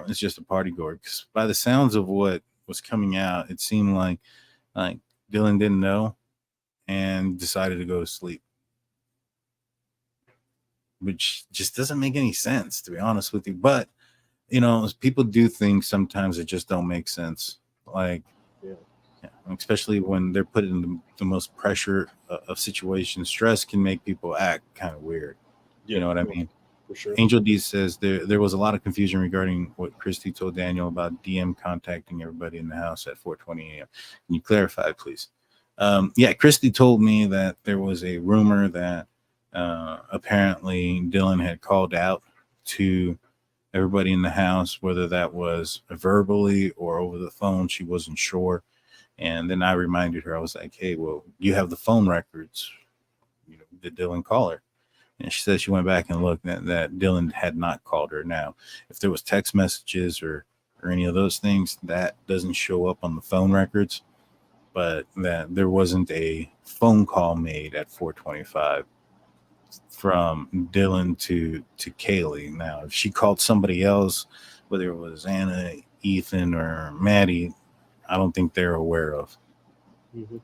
is just a party goer. Because by the sounds of what was coming out, it seemed like Dylan didn't know and decided to go to sleep, which just doesn't make any sense, to be honest with you. But people do things sometimes that just don't make sense, like especially when they're put in the most pressure of situations. Stress can make people act kind of weird. You know what I mean? For sure. Angel D says there was a lot of confusion regarding what Christy told Daniel about DM contacting everybody in the house at 4:20 a.m. Can you clarify, please? Christy told me that there was a rumor that apparently Dylan had called out to everybody in the house, whether that was verbally or over the phone. She wasn't sure. And then I reminded her, I was like, hey, well, you have the phone records. Did Dylan call her? And she said she went back and looked at that Dylan had not called her. Now, if there was text messages or any of those things, that doesn't show up on the phone records, but that there wasn't a phone call made at 4:25 from Dylan to Kaylee. Now, if she called somebody else, whether it was Anna, Ethan, or Maddie, I don't think they're aware of. Mm-hmm.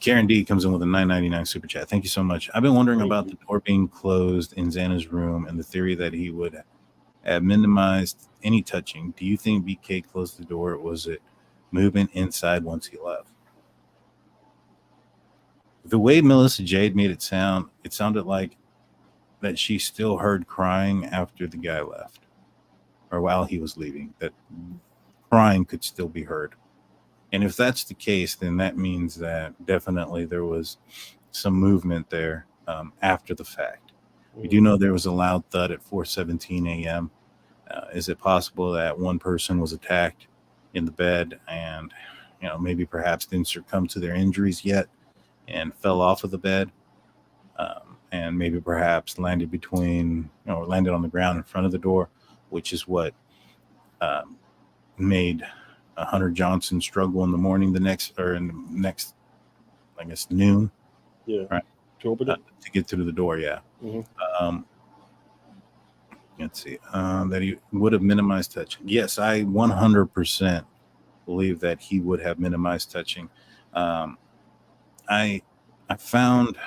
Karen D comes in with a $9.99 super chat. Thank you so much. I've been wondering about the door being closed in Xana's room and the theory that he would have minimized any touching. Do you think BK closed the door, or was it movement inside once he left? The way Melissa Jade made it sound, it sounded like that she still heard crying after the guy left, or while he was leaving, that crying could still be heard. And if that's the case, then that means that definitely there was some movement there after the fact. We do know there was a loud thud at 4:17 a.m. Is it possible that one person was attacked in the bed and, maybe perhaps didn't succumb to their injuries yet and fell off of the bed and maybe perhaps landed landed on the ground in front of the door, which is what made Hunter Johnson struggle in the morning I guess noon. Yeah. Right. To open it? To get through the door. Yeah. Mm-hmm. Let's see. That he would have minimized touching. Yes, I 100% believe that he would have minimized touching. I found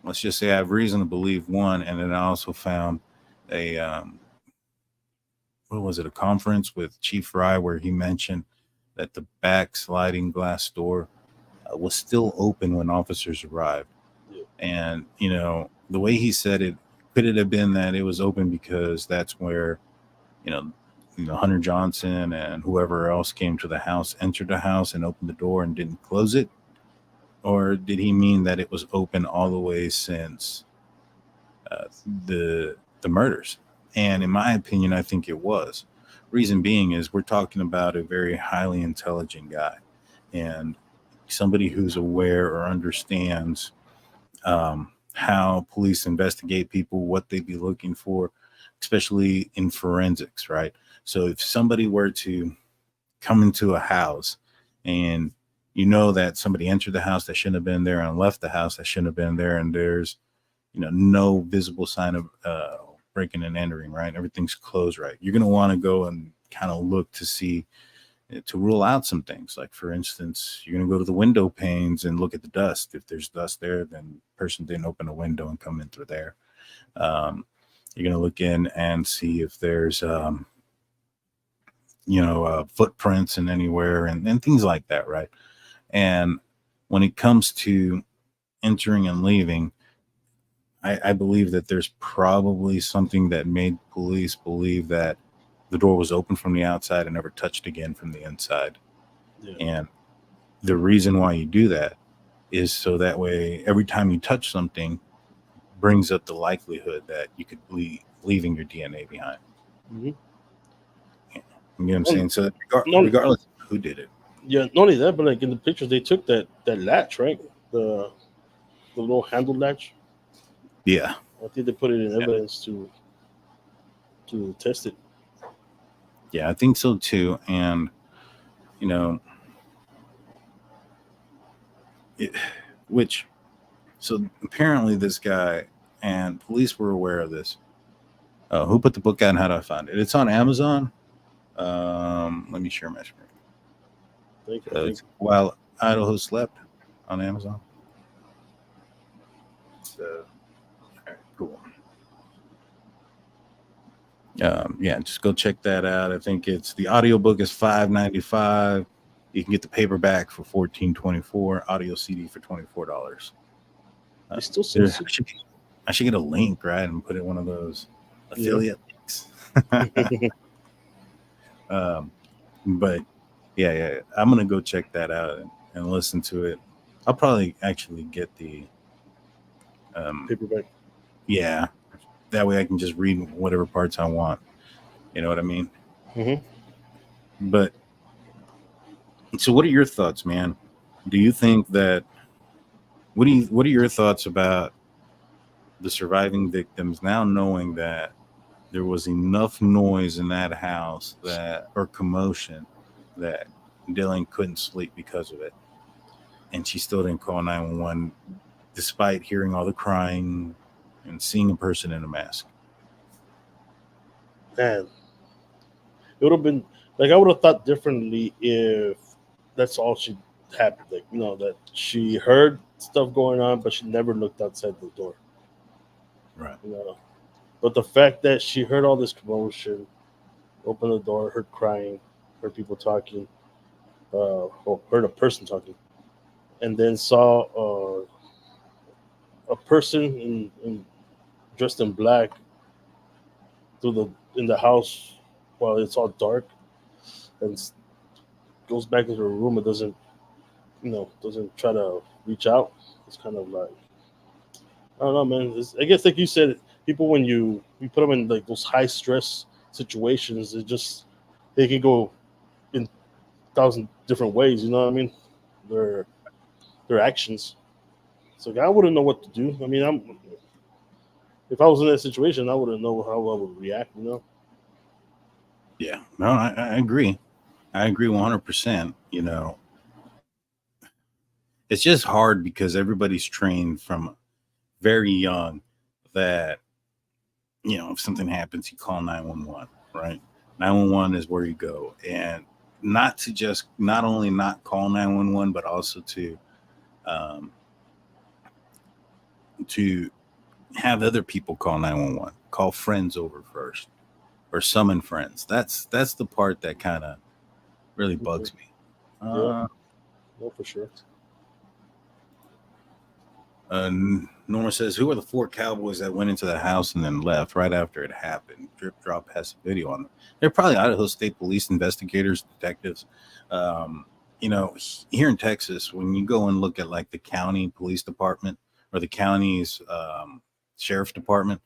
let's just say I have reason to believe one, and then I also found a a conference with Chief Fry where he mentioned that the back sliding glass door was still open when officers arrived. Yeah. And, the way he said it, could it have been that it was open because that's where, Hunter Johnson and whoever else came to the house, entered the house and opened the door and didn't close it? Or did he mean that it was open all the way since the murders? And in my opinion, I think it was. Reason being is we're talking about a very highly intelligent guy and somebody who's aware or understands how police investigate people, what they'd be looking for, especially in forensics, right? So if somebody were to come into a house and that somebody entered the house that shouldn't have been there and left the house that shouldn't have been there, and there's no visible sign of breaking and entering, right? Everything's closed, right? You're going to want to go and kind of look to see, to rule out some things. Like, for instance, you're going to go to the window panes and look at the dust. If there's dust there, then the person didn't open a window and come in through there. You're going to look in and see if there's, footprints in anywhere and things like that, right? And when it comes to entering and leaving, I believe that there's probably something that made police believe that the door was open from the outside and never touched again from the inside. Yeah. And the reason why you do that is so that way, every time you touch something, brings up the likelihood that you could be leaving your DNA behind. Mm-hmm. Yeah. You know what I'm saying? So regardless of who did it. Yeah, not only that, but like in the pictures, they took that latch, right? The little handle latch. Yeah. I think they put it in evidence to test it. Yeah, I think so too. And, which, so apparently this guy, and police were aware of this. Who put the book out and how do I find it? It's on Amazon. Let me share my screen. It's While Idaho Slept on Amazon. So, all right, cool. Yeah, just go check that out. I think it's the audiobook is $5.95. You can get the paperback for $14.24. Audio CD for $24. I should get a link, right, and put it in one of those affiliate links. But yeah, I'm gonna go check that out and listen to it. I'll probably actually get the paperback. Yeah, that way I can just read whatever parts I want. You know what I mean? Mm-hmm. But so, what are your thoughts, man? Do you think that? What are your thoughts about the surviving victims now knowing that there was enough noise in that house or commotion that Dylan couldn't sleep because of it, and she still didn't call 911 despite hearing all the crying and seeing a person in a mask? Man, it would have been like I would have thought differently if that's all she happened. Like, that she heard stuff going on, but she never looked outside the door. Right. But the fact that she heard all this commotion, opened the door, heard crying, heard people talking, heard a person talking, and then saw a person dressed in black in the house while it's all dark, and goes back into her room. It doesn't try to reach out. It's kind of like, I don't know, man. I guess like you said, people when you put them in like those high stress situations, they can go in 1,000 different ways. You know what I mean? Their actions. So I wouldn't know what to do. I mean, if I was in that situation, I wouldn't know how I would react. Yeah. No, I agree. I agree 100%. It's just hard because everybody's trained from very young that, if something happens, you call 911, right? 911 is where you go. And not only not call 911, but also to have other people call 911, call friends over first or summon friends. That's the part that kind of really bugs me. Yeah, for sure. Norma says, who are the 4 cowboys that went into the house and then left right after it happened? Drip Drop has a video on them. They're probably Idaho State Police investigators, detectives. Here in Texas, when you go and look at like the county police department or the county's sheriff's department,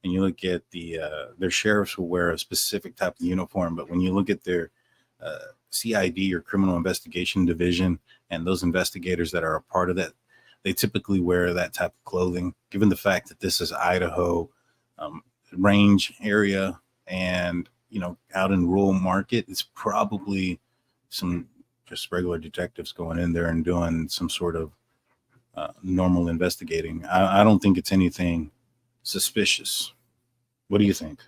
and you look at their sheriffs will wear a specific type of uniform, but when you look at their CID or criminal investigation division and those investigators that are a part of that, they typically wear that type of clothing. Given the fact that this is Idaho range area and, out in rural market, it's probably some just regular detectives going in there and doing some sort of normal investigating. I don't think it's anything suspicious. What do you think?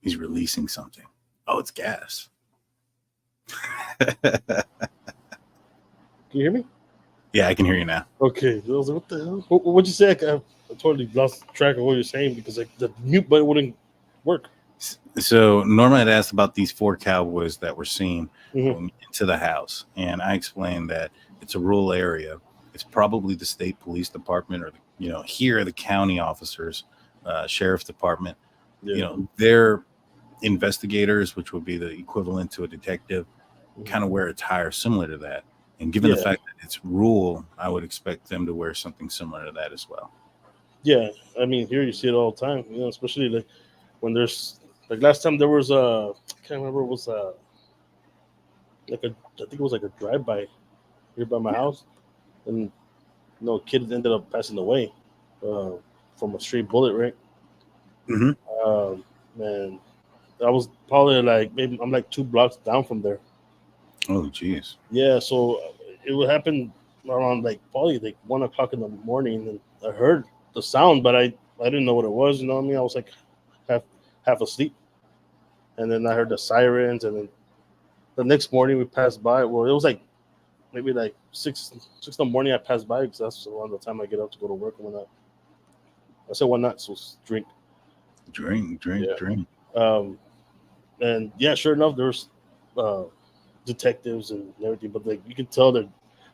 He's releasing something. Oh, it's gas. Can you hear me? Yeah, I can hear you now. Okay. I was like, what the hell? What'd you say? I totally lost track of what you're saying because the mute button wouldn't work. So Norma had asked about these 4 cowboys that were seen into the house, and I explained that it's a rural area. It's probably the state police department or here the county officers, sheriff's department. Yeah. They're investigators, which would be the equivalent to a detective, kind of wear attire similar to that. And given the fact that it's rural, I would expect them to wear something similar to that as well. Yeah, I mean, here you see it all the time, especially like when there's like last time there was I can't remember, it was I think it was like a drive-by here by my house, and a kid ended up passing away from a stray bullet, right? Mm-hmm. And I was probably like maybe I'm like 2 blocks down from there. Oh, geez. Yeah, so it would happen around like probably like 1 o'clock in the morning, and I heard the sound, but I didn't know what it was. You know what I mean? I was like half asleep, and then I heard the sirens, and then the next morning we passed by. Well, it was like maybe like six in the morning. I passed by because that's around the time I get up to go to work and whatnot. I said, "Why not?" So drink. Drink. Yeah. And yeah, sure enough, there's detectives and everything, but like you can tell that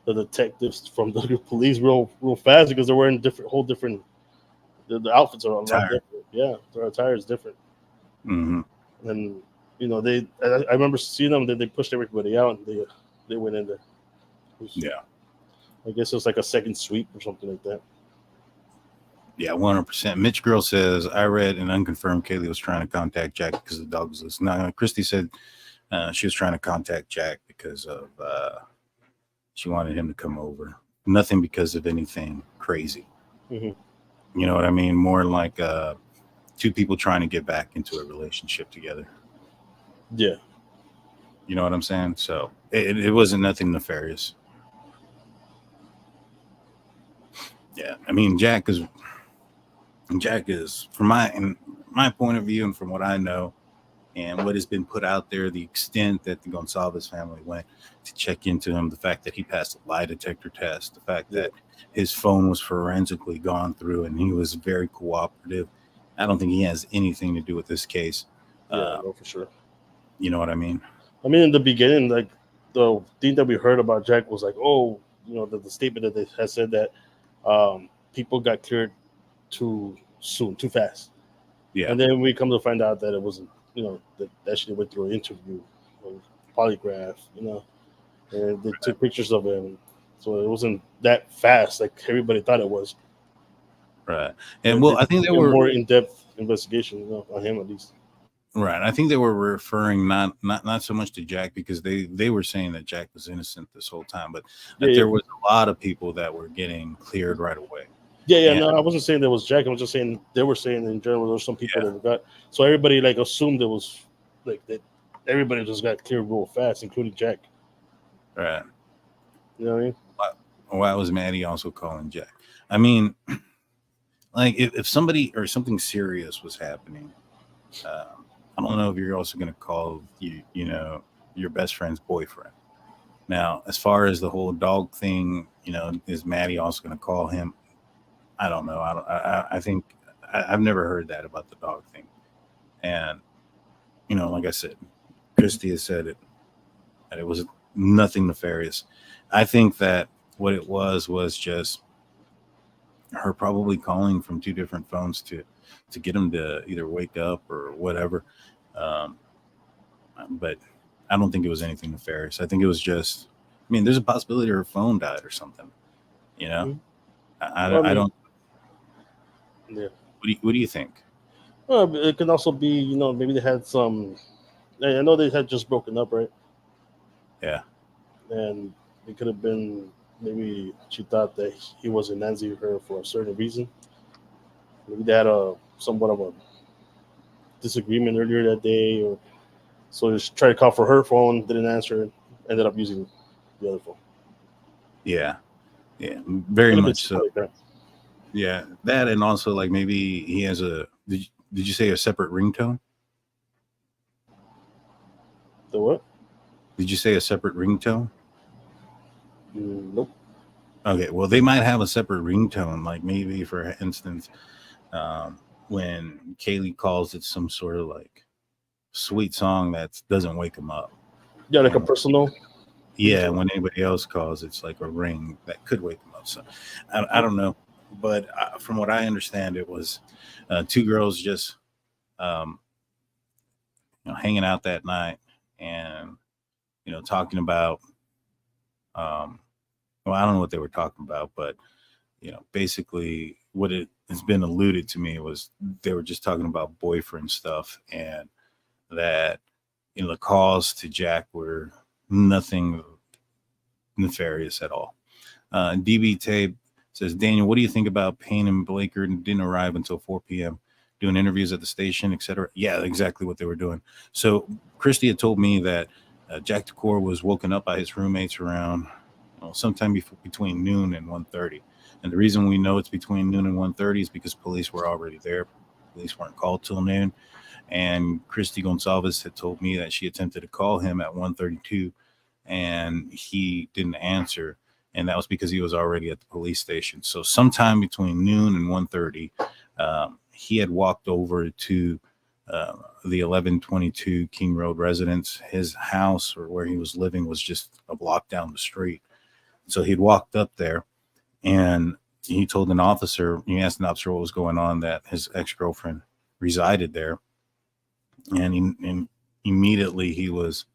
the detectives from the police real fast because they're wearing whole different. The outfits are a lot different. Yeah, their attire is different. Mm-hmm. And you know I remember seeing them. Then they pushed everybody out and they went in there. Yeah. I guess it was like a second sweep or something like that. Yeah, 100%. Mitch Girl says, I read and unconfirmed Kaylee was trying to contact Jack because the dog was listening. Now, Christy said she was trying to contact Jack because of she wanted him to come over. Nothing because of anything crazy. Mm-hmm. You know what I mean? More like two people trying to get back into a relationship together. Yeah. You know what I'm saying? So it wasn't nothing nefarious. Yeah, I mean, Jack is from my point of view and from what I know and what has been put out there, the extent that the Goncalves family went to check into him, the fact that he passed a lie detector test, the fact that his phone was forensically gone through and he was very cooperative. I don't think he has anything to do with this case. Yeah, no, for sure. You know what I mean? I mean, in the beginning, like the thing that we heard about Jack was like, oh, you know, the statement that they had said that people got cleared too soon, too fast. Yeah. And then we come to find out that it wasn't, you know, that actually went through an interview, or polygraph, you know, and they took pictures of him. So it wasn't that fast like everybody thought it was. Right. And well, I think they were more in-depth investigation, you know, on him at least. Right. I think they were referring not so much to Jack because they were saying that Jack was innocent this whole time, but that there was a lot of people that were getting cleared right away. Yeah. No, I wasn't saying there was Jack. I was just saying they were saying in general there's some people that got. So everybody like assumed it was like that. Everybody just got cleared real fast, including Jack. Right. You know what I mean? Why was Maddie also calling Jack? I mean, like if somebody or something serious was happening, I don't know if you're also going to call you know your best friend's boyfriend. Now, as far as the whole dog thing, you know, is Maddie also going to call him? I don't know. I think I've never heard that about the dog thing. And, you know, like I said, Christy has said it, that it was nothing nefarious. I think that what it was just her probably calling from two different phones to get him to either wake up or whatever. But I don't think it was anything nefarious. I think it was just, I mean, there's a possibility her phone died or something, you know? Mm-hmm. I don't. Yeah. What do you think? Well, it could also be, you know, maybe they had some. I know they had just broken up, right? Yeah. And it could have been maybe she thought that he wasn't answering her for a certain reason. Maybe they had somewhat of a disagreement earlier that day, or so she tried to call for her phone, didn't answer, ended up using the other phone. Yeah, very much so. Like that. Yeah, that, and also like maybe he has a. Did you say a separate ringtone? The what? Did you say a separate ringtone? Nope. Okay, well, they might have a separate ringtone, like maybe for instance, when Kaylee calls it some sort of like sweet song that doesn't wake him up. Yeah, like a personal. Yeah, when anybody else calls, it's like a ring that could wake him up. So I don't know, but from what I understand, it was two girls just hanging out that night and talking about well, I don't know what they were talking about, but basically what it has been alluded to me was they were just talking about boyfriend stuff, and that the calls to Jack were nothing nefarious at all. DB Tape says, Daniel, what do you think about Payne and Blaker didn't arrive until 4 p.m. doing interviews at the station, etc.? Yeah, exactly what they were doing. So Christy had told me that Jack DeCore was woken up by his roommates around sometime between noon and 1:30. And the reason we know it's between noon and 1:30 is because police were already there. Police weren't called till noon. And Christy Goncalves had told me that she attempted to call him at 1:32 and he didn't answer. And that was because he was already at the police station. So sometime between noon and 1:30, he had walked over to the 1122 King Road residence. His house, or where he was living, was just a block down the street. So he'd walked up there and he asked an officer what was going on, that his ex-girlfriend resided there. And immediately he was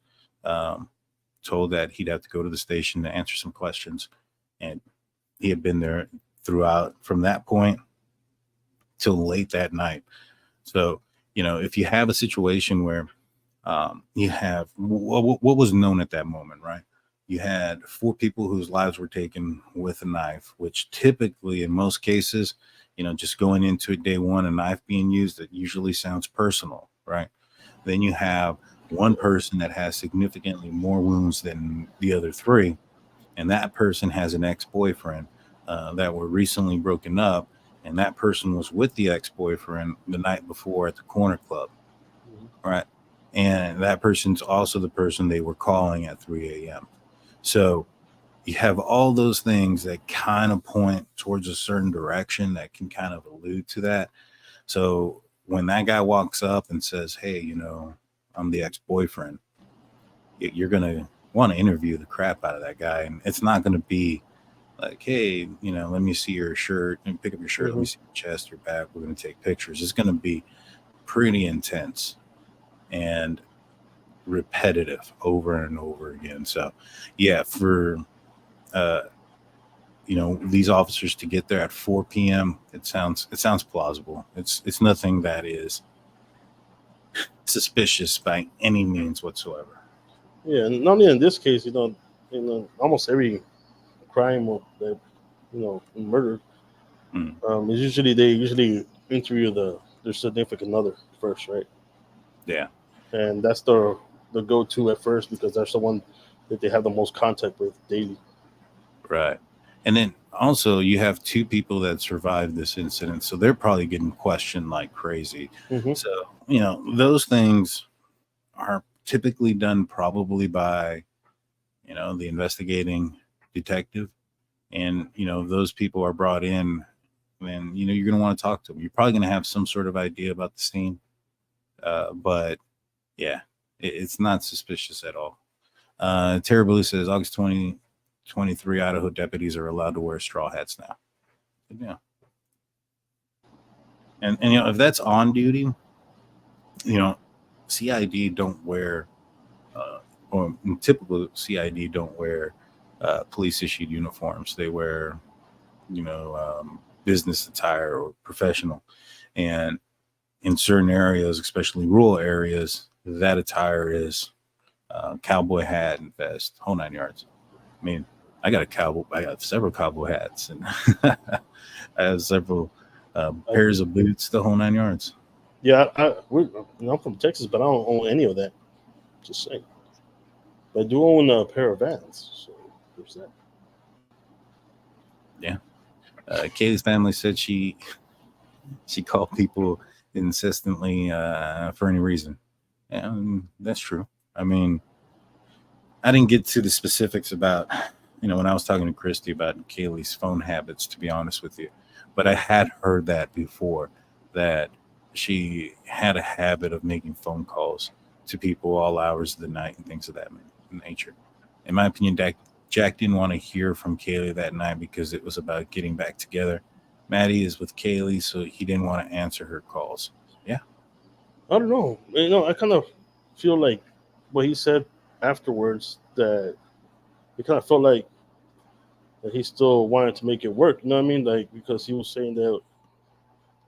told that he'd have to go to the station to answer some questions. And he had been there throughout from that point till late that night. So, if you have a situation where you have what was known at that moment, right? You had 4 people whose lives were taken with a knife, which typically in most cases, just going into it day one, a knife being used, that usually sounds personal, right? Then you have one person that has significantly more wounds than the other 3. And that person has an ex-boyfriend that were recently broken up. And that person was with the ex-boyfriend the night before at the corner club, right? And that person's also the person they were calling at 3 a.m. So you have all those things that kind of point towards a certain direction that can kind of allude to that. So when that guy walks up and says, hey, I'm the ex-boyfriend, you're going to want to interview the crap out of that guy. And it's not going to be like, hey, let me see your shirt and pick up your shirt. Let me see your chest, your back. We're going to take pictures. It's going to be pretty intense and repetitive over and over again. So yeah, for, these officers to get there at 4 p.m., it sounds plausible. It's nothing that is suspicious by any means whatsoever. Yeah. And not only in this case, almost every crime or murder, is usually interview their significant other first, right? Yeah. And that's the go-to at first, because that's the one that they have the most contact with daily. Right. And then also you have 2 people that survived this incident, so they're probably getting questioned like crazy. So those things are typically done probably by the investigating detective. And, those people are brought in, and, you're going to want to talk to them. You're probably going to have some sort of idea about the scene. But yeah, it's not suspicious at all. Terribly says August 2023 Idaho deputies are allowed to wear straw hats now. Yeah. And if that's on duty, CID don't wear, or typical CID don't wear police issued uniforms. They wear, business attire or professional. And in certain areas, especially rural areas, that attire is cowboy hat and vest, whole 9 yards. I mean, I got several cowboy hats, and I have several pairs of boots, the whole 9 yards. Yeah, I'm from Texas, but I don't own any of that. Just saying. But I do own a pair of Vans, so there's that. Yeah. Kaylee's family said she called people insistently for any reason. And that's true. I mean, I didn't get to the specifics about, when I was talking to Christy about Kaylee's phone habits, to be honest with you. But I had heard that before, that she had a habit of making phone calls to people all hours of the night and things of that nature. In my opinion, Jack didn't want to hear from Kaylee that night because it was about getting back together. Maddie is with Kaylee, so he didn't want to answer her calls. Yeah. I don't know. I kind of feel like what he said afterwards, that it kind of felt like that he still wanted to make it work. You know what I mean? Like, because he was saying that it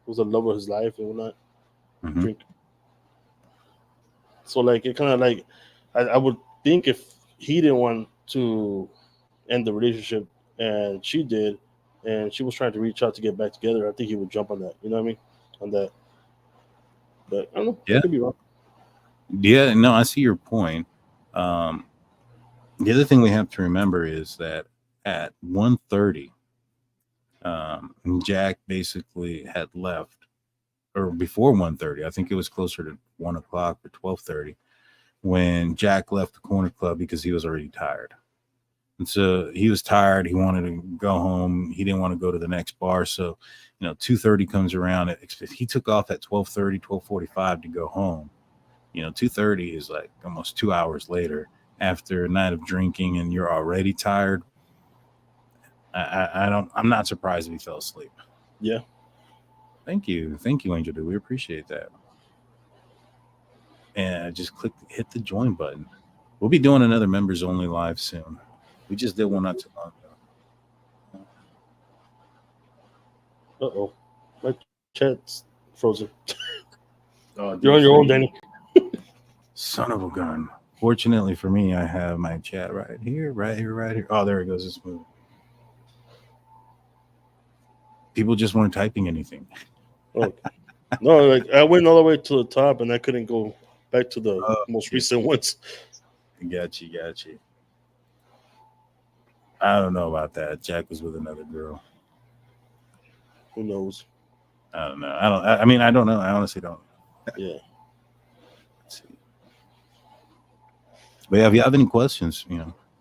was the love of his life and whatnot. Drink. So, like, it kind of like, I would think if he didn't want to end the relationship and she did, and she was trying to reach out to get back together, I think he would jump on that. You know what I mean? On that. But I don't know. Yeah. I could be wrong. Yeah, no, I see your point. The other thing we have to remember is that at 1:30, Jack basically had left, or before 1:30, I think it was closer to 1 o'clock or 12:30, when Jack left the corner club because he was already tired. And so he was tired. He wanted to go home. He didn't want to go to the next bar. So, 2:30 comes around. He took off at 12:30, 12:45 to go home. 2:30 is like almost 2 hours later after a night of drinking, and you're already tired. I'm not surprised if he fell asleep. Yeah. Thank you, Angel. Dude, we appreciate that. And just hit the join button. We'll be doing another members only live soon. We just did one not too long ago. My chat's frozen. You're on your own, Danny. Son of a gun. Fortunately for me, I have my chat right here. Oh, there it goes. It's moving. People just weren't typing anything. Oh. No, like I went all the way to the top and I couldn't go back to the most recent ones. Got you. I don't know about that. Jack was with another girl. Who knows? I don't know. I don't know. I honestly don't. Yeah. Let's see. But yeah, if you have any questions,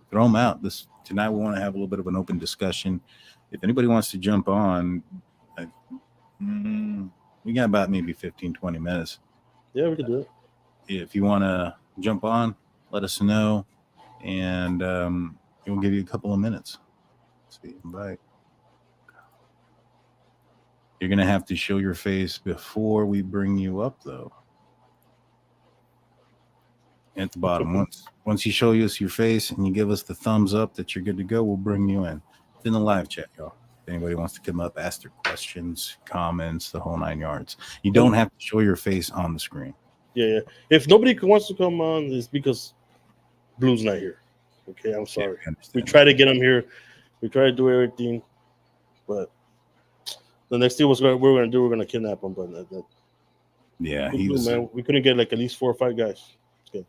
throw them out. Tonight we want to have a little bit of an open discussion. If anybody wants to jump on, we got about maybe 15, 20 minutes. Yeah, we can do it. If you want to jump on, let us know, and we'll give you a couple of minutes. Let's see, invite. You're going to have to show your face before we bring you up, though. At the bottom. Once you show us your face and you give us the thumbs up that you're good to go, we'll bring you in. It's in the live chat, y'all. If anybody wants to come up, ask their questions, comments, the whole 9 yards. You don't have to show your face on the screen. Yeah. If nobody wants to come on, it's because Blue's not here. Okay, I'm sorry. Yeah, we try to get him here. We try to do everything, but the next thing we're going to kidnap him. But yeah, man, we couldn't get like at least 4 or 5 guys. Okay.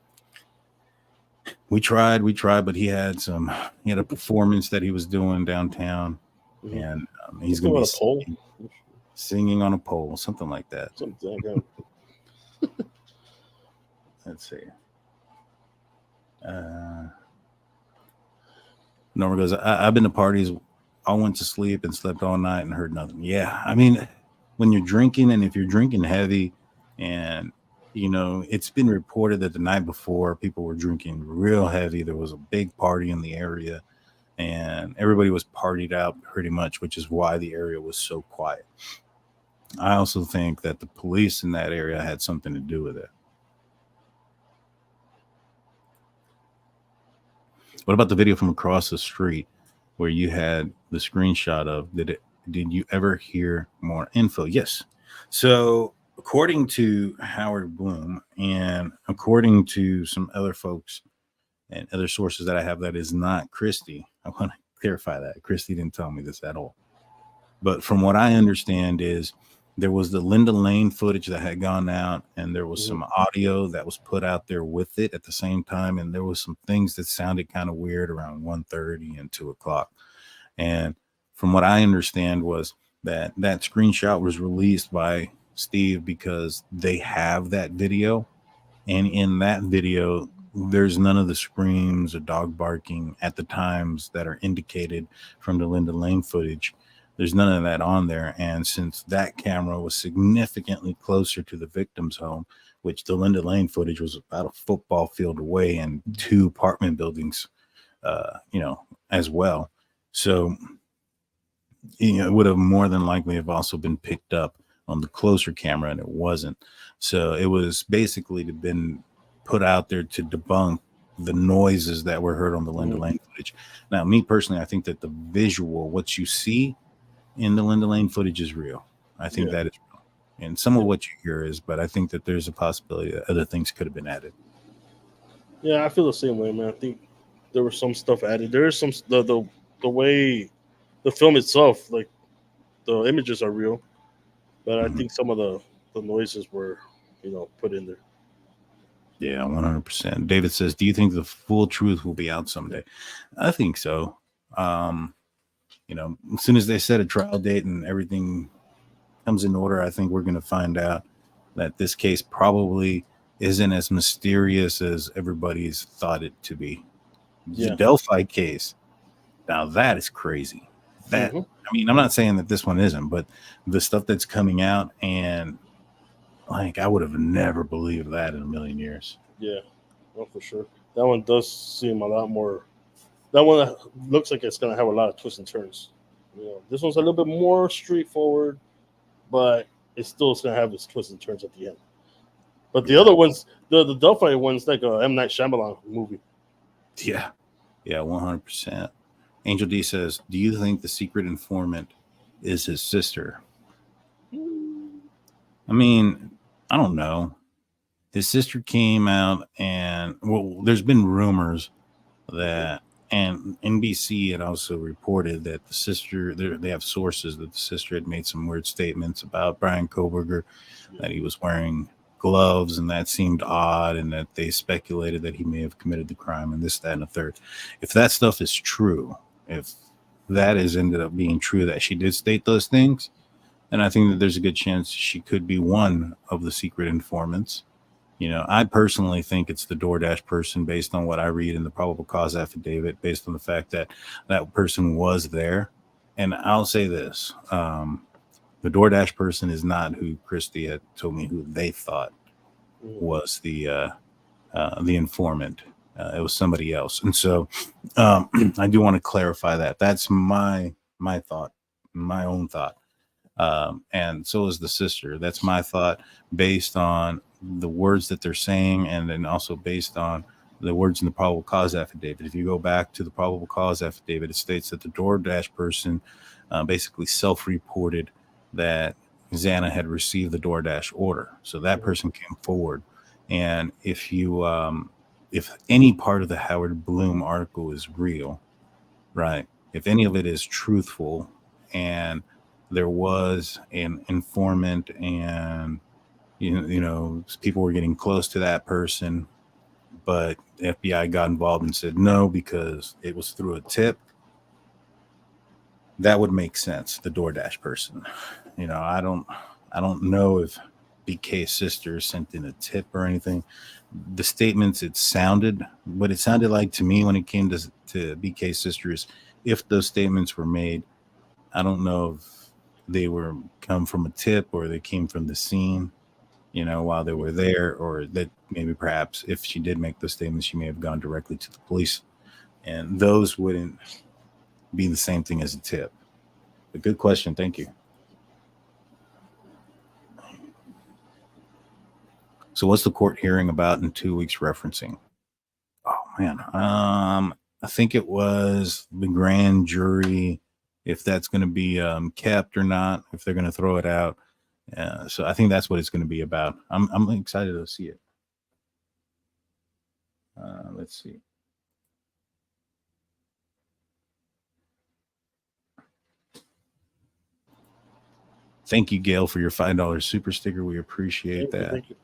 We tried, but he had a performance that he was doing downtown, and he's going to be singing on a pole, something like that. Something like that. Let's see. Norma goes, I've been to parties. I went to sleep and slept all night and heard nothing. Yeah. I mean, when you're drinking, and if you're drinking heavy, and, it's been reported that the night before people were drinking real heavy. There was a big party in the area and everybody was partied out pretty much, which is why the area was so quiet. I also think that the police in that area had something to do with it. What about the video from across the street where you had the screenshot of? Did you ever hear more info? Yes. So according to Howard Bloom and according to some other folks and other sources that I have, that is not Christy. I want to clarify that. Christy didn't tell me this at all. But from what I understand is there was the Linda Lane footage that had gone out, and there was some audio that was put out there with it at the same time. And there was some things that sounded kind of weird around 1:30 and 2 o'clock. And from what I understand was that screenshot was released by Steve because they have that video. And in that video, there's none of the screams or dog barking at the times that are indicated from the Linda Lane footage. There's none of that on there. And since that camera was significantly closer to the victim's home, which the Linda Lane footage was about a football field away and 2 apartment buildings, as well. So, it would have more than likely have also been picked up on the closer camera, and it wasn't. So it was basically been put out there to debunk the noises that were heard on the Linda Lane footage. Now, me personally, I think that the visual, what you see in the Linda Lane footage is real. I think that is real. And some of what you hear is, but I think that there's a possibility that other things could have been added. Yeah, I feel the same way, man. I think there was some stuff added. There is some, the way the film itself, like the images are real, but I think some of the noises were, put in there. Yeah, 100%. David says, do you think the full truth will be out someday? I think so. As soon as they set a trial date and everything comes in order, I think we're going to find out that this case probably isn't as mysterious as everybody's thought it to be. The Delphi case, now that is crazy. That I'm not saying that this one isn't, but the stuff that's coming out, and like I would have never believed that in a million years. Yeah, well, for sure. That one does seem a lot more. That one looks like it's gonna have a lot of twists and turns. This one's a little bit more straightforward, but it still is gonna have its twists and turns at the end. But the other ones, the Delphi one's like a M. Night Shyamalan movie. Yeah, 100%. Angel D says, do you think the secret informant is his sister? I mean, I don't know. His sister came out and, well, there's been rumors that, and NBC had also reported that the sister, they have sources that the sister had made some weird statements about Bryan Kohberger, that he was wearing gloves, and that seemed odd, and that they speculated that he may have committed the crime, and this, that, and the third. If that stuff is true, if that is ended up being true, that she did state those things, then I think that there's a good chance she could be one of the secret informants. I personally think it's the DoorDash person, based on what I read in the probable cause affidavit, based on the fact that that person was there. And I'll say this, the DoorDash person is not who Christy had told me who they thought was the informant. It was somebody else. And so I do want to clarify that. That's my thought, my own thought. And so is the sister. That's my thought, based on the words that they're saying, and then also based on the words in the probable cause affidavit. If you go back to the probable cause affidavit, it states that the DoorDash person basically self-reported that Xana had received the DoorDash order. So that person came forward. And if any part of the Howard Bloom article is real, right? If any of it is truthful, and there was an informant, and people were getting close to that person, but the FBI got involved and said no because it was through a tip, that would make sense. The DoorDash person, I don't know if BK's sister sent in a tip or anything. The statements, it sounded like to me when it came to BK's sisters, if those statements were made, I don't know if they were come from a tip or they came from the scene, while they were there, or that maybe perhaps if she did make those statements, she may have gone directly to the police, and those wouldn't be the same thing as a tip. But good question. Thank you. So what's the court hearing about in 2 weeks referencing? Oh man. I think it was the grand jury, if that's going to be kept or not, if they're going to throw it out. So I think that's what it's going to be about. I'm excited to see it. Let's see. Thank you, Gail, for your $5 super sticker. We appreciate that. Thank you.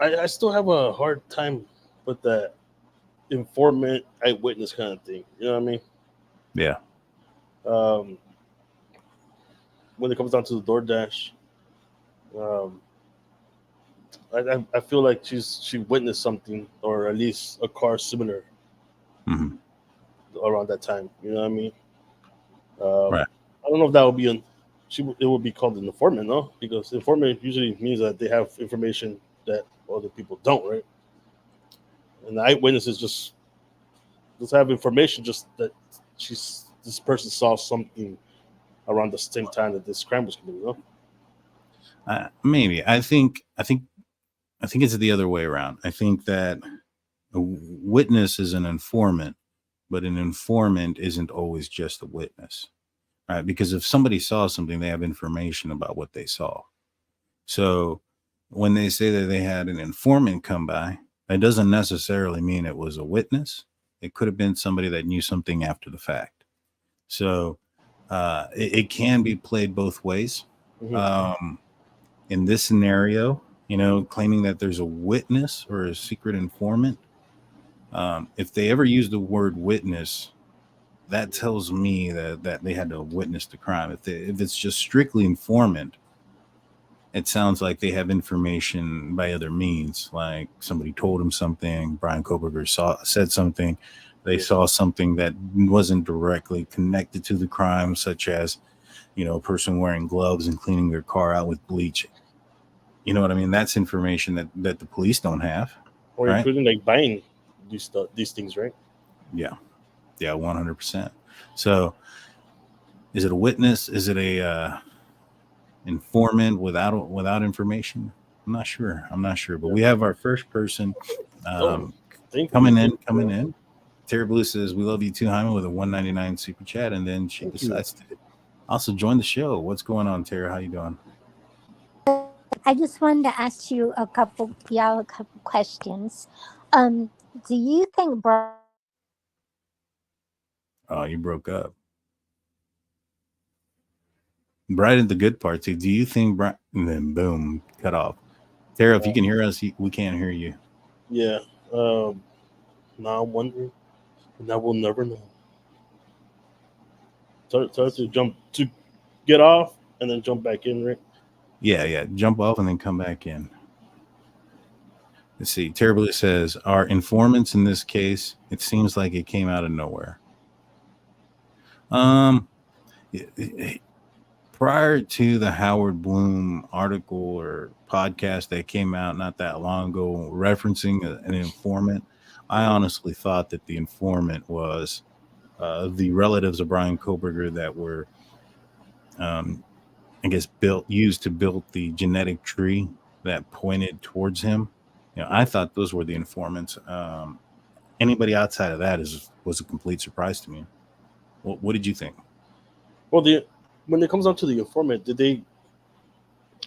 I still have a hard time with that informant eyewitness kind of thing. You know what I mean? Yeah. When it comes down to the DoorDash, I feel like she witnessed something, or at least a car similar around that time. You know what I mean? Right. I don't know if that would be it would be called an informant, no? Because informant usually means that they have information that other people don't, right? And the eyewitnesses just have information, just that this person saw something around the same time that this crime was committed, no? Maybe. I think it's the other way around. I think that a witness is an informant, but an informant isn't always just a witness, right? Because if somebody saw something, they have information about what they saw. So when they say that they had an informant come by, that doesn't necessarily mean it was a witness. It could have been somebody that knew something after the fact. So it can be played both ways. In this scenario, claiming that there's a witness or a secret informant. If they ever use the word witness, that tells me that they had to witness the crime. If it's just strictly informant, it sounds like they have information by other means, like somebody told them something. Bryan Kohberger said something. They saw something that wasn't directly connected to the crime, such as, a person wearing gloves and cleaning their car out with bleach. You know what I mean? That's information that the police don't have. Or right? including like buying these things, right? Yeah. Yeah, 100%. So is it a witness? Is it a informant without information? I'm not sure. But we have our first person coming in. Terry Blue says, "We love you too, Hyman," with a $1.99 super chat, and then she decides to also join the show. What's going on, Terry? How you doing? I just wanted to ask you a couple questions. Do you think Oh, you broke up. Right at the good part too. Do you think Brian? And then boom, cut off. Tara, if you can hear us, we can't hear you. Yeah. Now I'm wondering, and I will never know. Start to get off and then jump back in, right? Yeah. Jump off and then come back in. Let's see. Terribly says, "Our informants in this case, it seems like it came out of nowhere." Prior to the Howard Bloom article or podcast that came out not that long ago referencing an informant, I honestly thought that the informant was the relatives of Bryan Kohberger that were, used to build the genetic tree that pointed towards him. I thought those were the informants. Anybody outside of that was a complete surprise to me. What did you think? Well, when it comes down to the informant,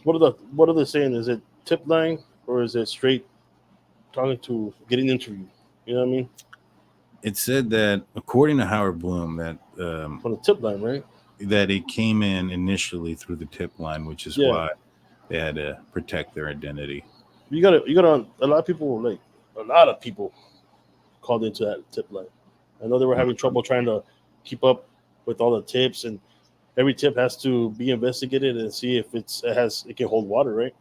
what are they saying? Is it tip line or is it straight getting interviewed? You know what I mean? It said that according to Howard Bloom that on the tip line, right? That it came in initially through the tip line, which is why they had to protect their identity. You got a lot of people called into that tip line. I know they were having trouble trying to keep up with all the tips, and every tip has to be investigated and see if it can hold water, right?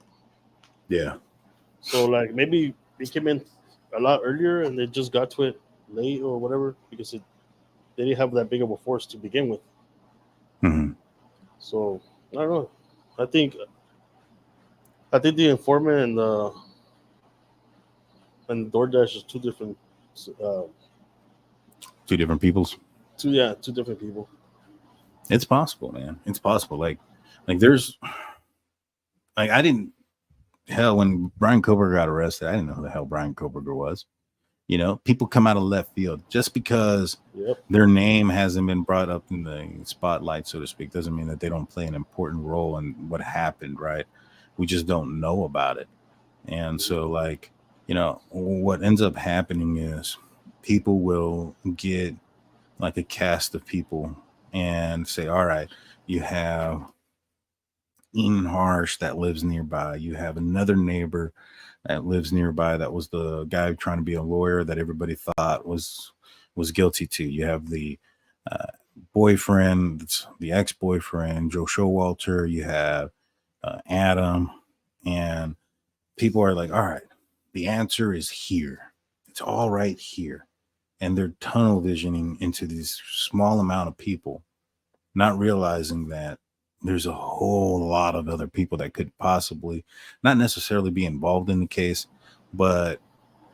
Yeah. So like maybe it came in a lot earlier and they just got to it late or whatever because they didn't have that big of a force to begin with. Mm-hmm. So I don't know. I think the informant and DoorDash is two different peoples. Two different people. It's possible, man. It's possible. Like there's I didn't when Bryan Kohberger got arrested, I didn't know who the hell Bryan Kohberger was. People come out of left field just because their name hasn't been brought up in the spotlight, so to speak, doesn't mean that they don't play an important role in what happened, right? We just don't know about it. And so what ends up happening is people will get like a cast of people and say, all right, you have Ian Harsh that lives nearby. You have another neighbor that lives nearby that was the guy trying to be a lawyer that everybody thought was guilty too. You have the boyfriend, the ex-boyfriend, Joe Showalter. You have Adam, and people are like, all right, the answer is here. It's all right here. And they're tunnel visioning into this small amount of people, not realizing that there's a whole lot of other people that could possibly not necessarily be involved in the case, but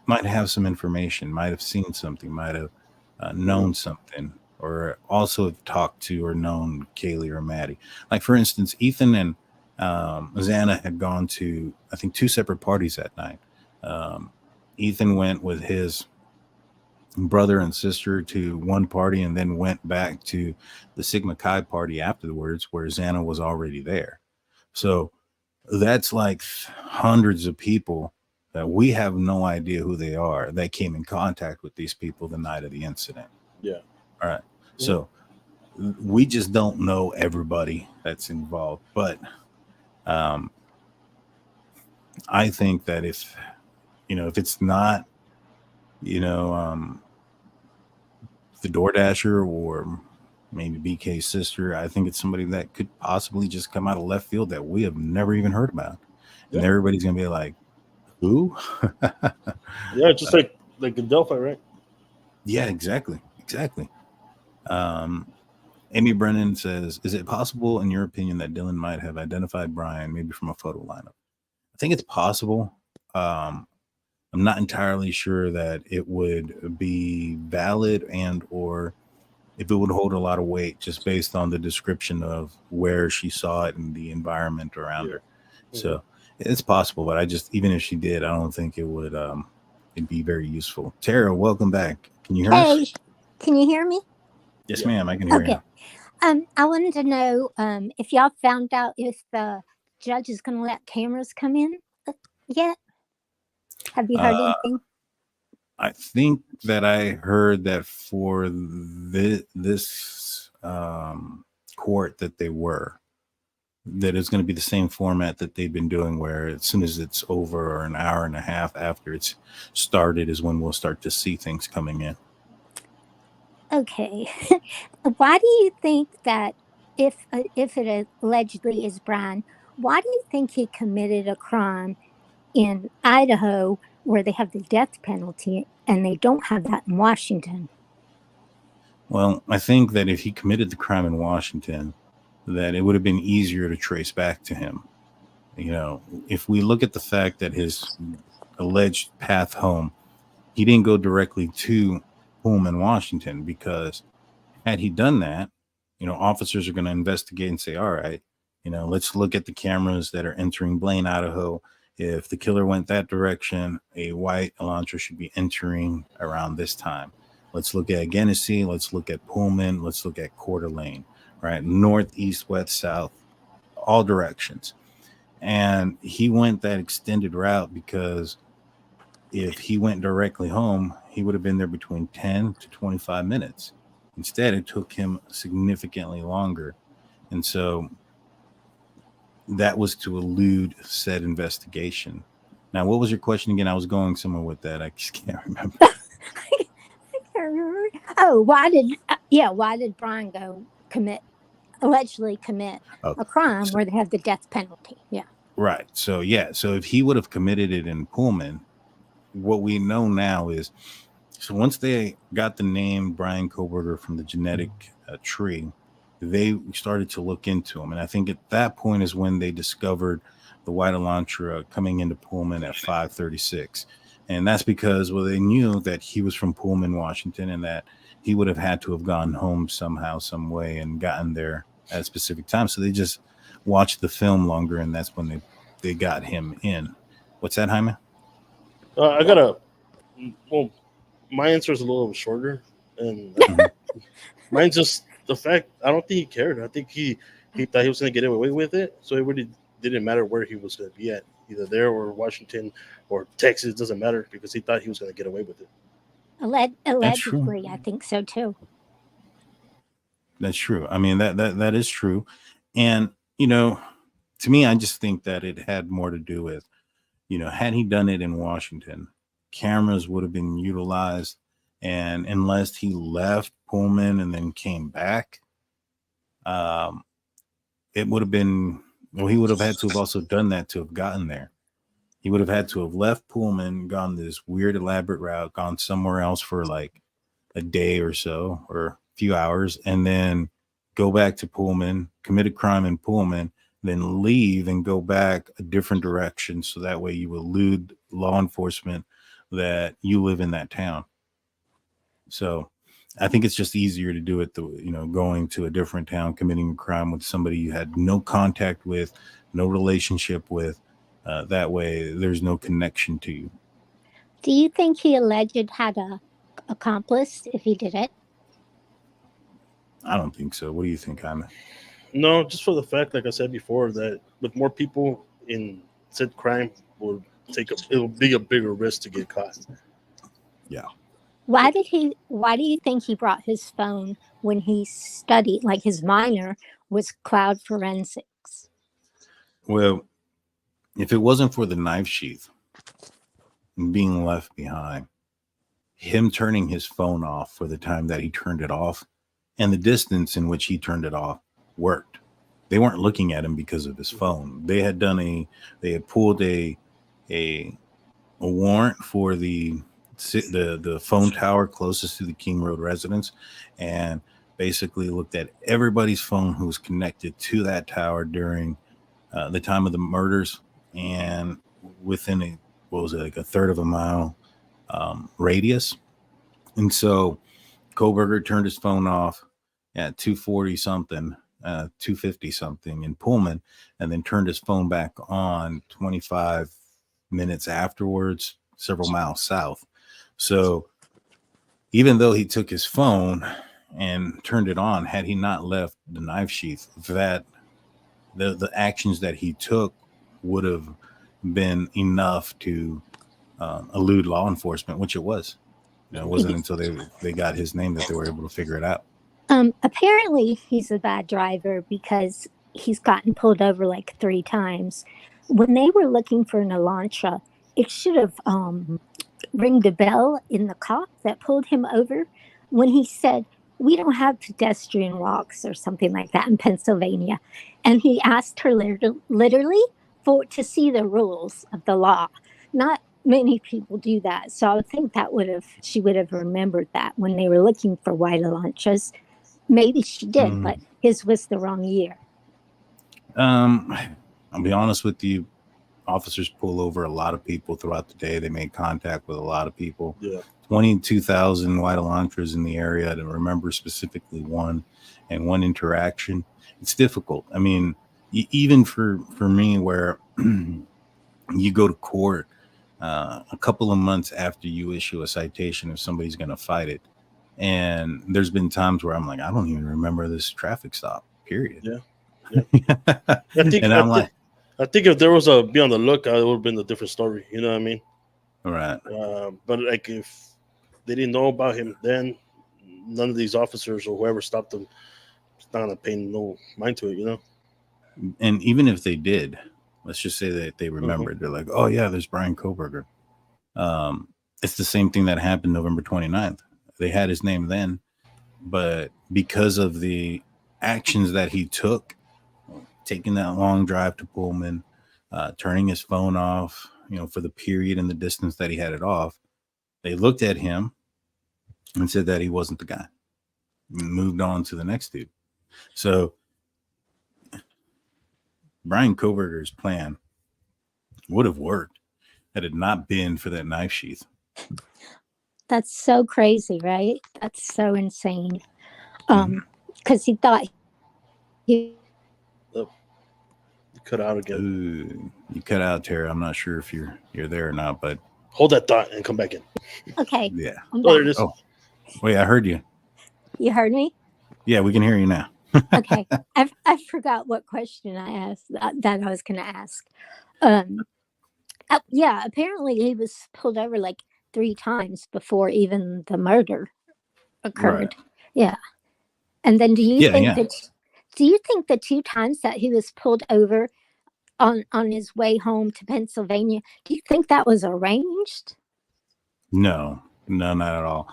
might have some information, might have seen something, might have known something, or also have talked to or known Kaylee or Maddie. Like, for instance, Ethan and Xana had gone to, I think, 2 separate parties that night. Ethan went with his brother and sister to one party and then went back to the Sigma Chi party afterwards where Xana was already there. So that's like hundreds of people that we have no idea who they are that came in contact with these people the night of the incident. Yeah. All right. Yeah. So we just don't know everybody that's involved, but I think that if it's not, the DoorDasher or maybe BK's sister, I think it's somebody that could possibly just come out of left field that we have never even heard about. And Yeah. everybody's going to be like, who? Yeah, just like in Delphi, right? Yeah, exactly. Amy Brennan says, is it possible, in your opinion, that Dylan might have identified Bryan maybe from a photo lineup? I think it's possible. I'm not entirely sure that it would be valid and or if it would hold a lot of weight just based on the description of where she saw it and the environment around her. So it's possible, but even if she did, I don't think it would it'd be very useful. Tara, welcome back. Can you hear us? Can you hear me? Yes, ma'am. I can hear you. I wanted to know if y'all found out if the judge is going to let cameras come in yet. Have you heard anything? I think that I heard that for this court that it's going to be the same format that they've been doing, where as soon as it's over or an hour and a half after it's started is when we'll start to see things coming in. Okay. Why do you think that if it allegedly is Bryan, why do you think he committed a crime in Idaho where they have the death penalty and they don't have that in Washington? Well, I think that if he committed the crime in Washington, that it would have been easier to trace back to him. If we look at the fact that his alleged path home, he didn't go directly to Pullman, Washington, because had he done that, officers are going to investigate and say, all right, let's look at the cameras that are entering Blaine, Idaho. If the killer went that direction, a white Elantra should be entering around this time. Let's look at Genesee. Let's look at Pullman. Let's look at Coeur d'Alene, right? North, east, west, south, all directions. And he went that extended route because if he went directly home, he would have been there between 10 to 25 minutes. Instead, it took him significantly longer. And so that was to elude said investigation. Now, what was your question again? I was going somewhere with that. I just can't remember. I can't remember. Oh, why did Bryan go allegedly commit a crime where they have the death penalty? Yeah. Right. So if he would have committed it in Pullman, what we know now is, so once they got the name Bryan Kohberger from the genetic tree, they started to look into him. And I think at that point is when they discovered the white Elantra coming into Pullman at 5:36. And that's because, they knew that he was from Pullman, Washington, and that he would have had to have gone home somehow, some way, and gotten there at a specific time. So they just watched the film longer, and that's when they got him in. What's that, Jaime? My answer is a little shorter, and mine's just the fact I don't think he cared. I think he thought he was going to get away with it, so it really didn't matter where he was going to be at, either there or Washington or Texas. It doesn't matter because he thought he was going to get away with it. Allegedly, I think so too. That's true. I mean, that is true, and to me, I just think that it had more to do with, had he done it in Washington, cameras would have been utilized, and unless he left Pullman and then came back, it would have been, he would have had to have also done that to have gotten there. He would have had to have left Pullman, gone this weird elaborate route, gone somewhere else for like a day or so or a few hours, and then go back to Pullman, commit a crime in Pullman, then leave and go back a different direction. So that way you elude law enforcement that you live in that town. So I think it's just easier to do it, going to a different town, committing a crime with somebody you had no contact with, no relationship with. That way there's no connection to you. Do you think he alleged had a accomplice if he did it? I don't think so. What do you think, Jaime? No, just for the fact, like I said before, that with more people in said crime, it'll be a bigger risk to get caught. Yeah. Why do you think he brought his phone when he studied, like his minor was cloud forensics? Well, If it wasn't for the knife sheath being left behind, him turning his phone off for the time that he turned it off, and the distance in which he turned it off worked. They weren't looking at him because of his phone. They had pulled a warrant for the phone tower closest to the King Road residence, and basically looked at everybody's phone who was connected to that tower during the time of the murders, and within like a third of a mile radius. And so Kohberger turned his phone off at 2:40 something, 2:50 something in Pullman, and then turned his phone back on 25 minutes afterwards, several miles south. So even though he took his phone and turned it on, had he not left the knife sheath, that the actions that he took would have been enough to elude law enforcement, which it was. It wasn't until they got his name that they were able to figure it out. Apparently he's a bad driver because he's gotten pulled over like 3 times. When they were looking for an Elantra, it should have ringed a bell in the cop that pulled him over when he said, "We don't have pedestrian walks," or something like that in Pennsylvania. And he asked her literally to see the rules of the law. Not many people do that. So I would think she would have remembered that when they were looking for white Elantras. Maybe she did, but his was the wrong year. I'll be honest with you. Officers pull over a lot of people throughout the day. They make contact with a lot of people. Yeah. 22,000 white Elantras in the area. To remember specifically one interaction, it's difficult. I mean, even for me, where you go to court a couple of months after you issue a citation if somebody's going to fight it. And there's been times where I'm like, I don't even remember this traffic stop, period. Yeah. I think if there was a be on the lookout, it would have been a different story. You know what I mean? All right. But like if they didn't know about him, then none of these officers or whoever stopped them, it's not gonna pay no mind to it, you know. And even if they did, let's just say that they remembered. They're like, oh yeah, there's Bryan Kohberger. It's the same thing that happened November 29th. They had his name then, but because of the actions that he took, taking that long drive to Pullman, turning his phone off, for the period and the distance that he had it off, they looked at him and said that he wasn't the guy. Moved on to the next dude. So Bryan Kohberger's plan would have worked had it not been for that knife sheath. That's so crazy, right? That's so insane. Because he thought he cut out again. Ooh, you cut out, Tara. I'm not sure if you're there or not, but hold that thought and come back in. Okay. Yeah. Oh, there it is. Oh, wait, I heard you. You heard me? Yeah, we can hear you now. Okay. I forgot what question I asked that I was going to ask. Yeah, apparently he was pulled over like 3 times before even the murder occurred. Right. Yeah. And then do you think the 2 times that he was pulled over on his way home to Pennsylvania, do you think that was arranged? No, not at all.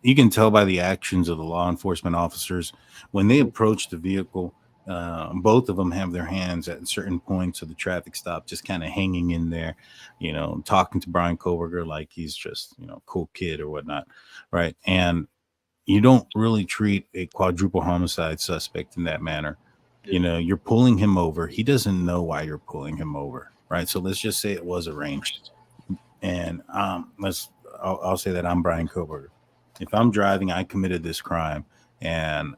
You can tell by the actions of the law enforcement officers when they approach the vehicle. Both of them have their hands at certain points of the traffic stop, just kind of hanging in there, talking to Bryan Kohberger like he's just, a cool kid or whatnot. Right. And you don't really treat a quadruple homicide suspect in that manner. Yeah. You're pulling him over. He doesn't know why you're pulling him over. Right. So let's just say it was arranged. And I'll say that I'm Bryan Kohberger. If I'm driving, I committed this crime, and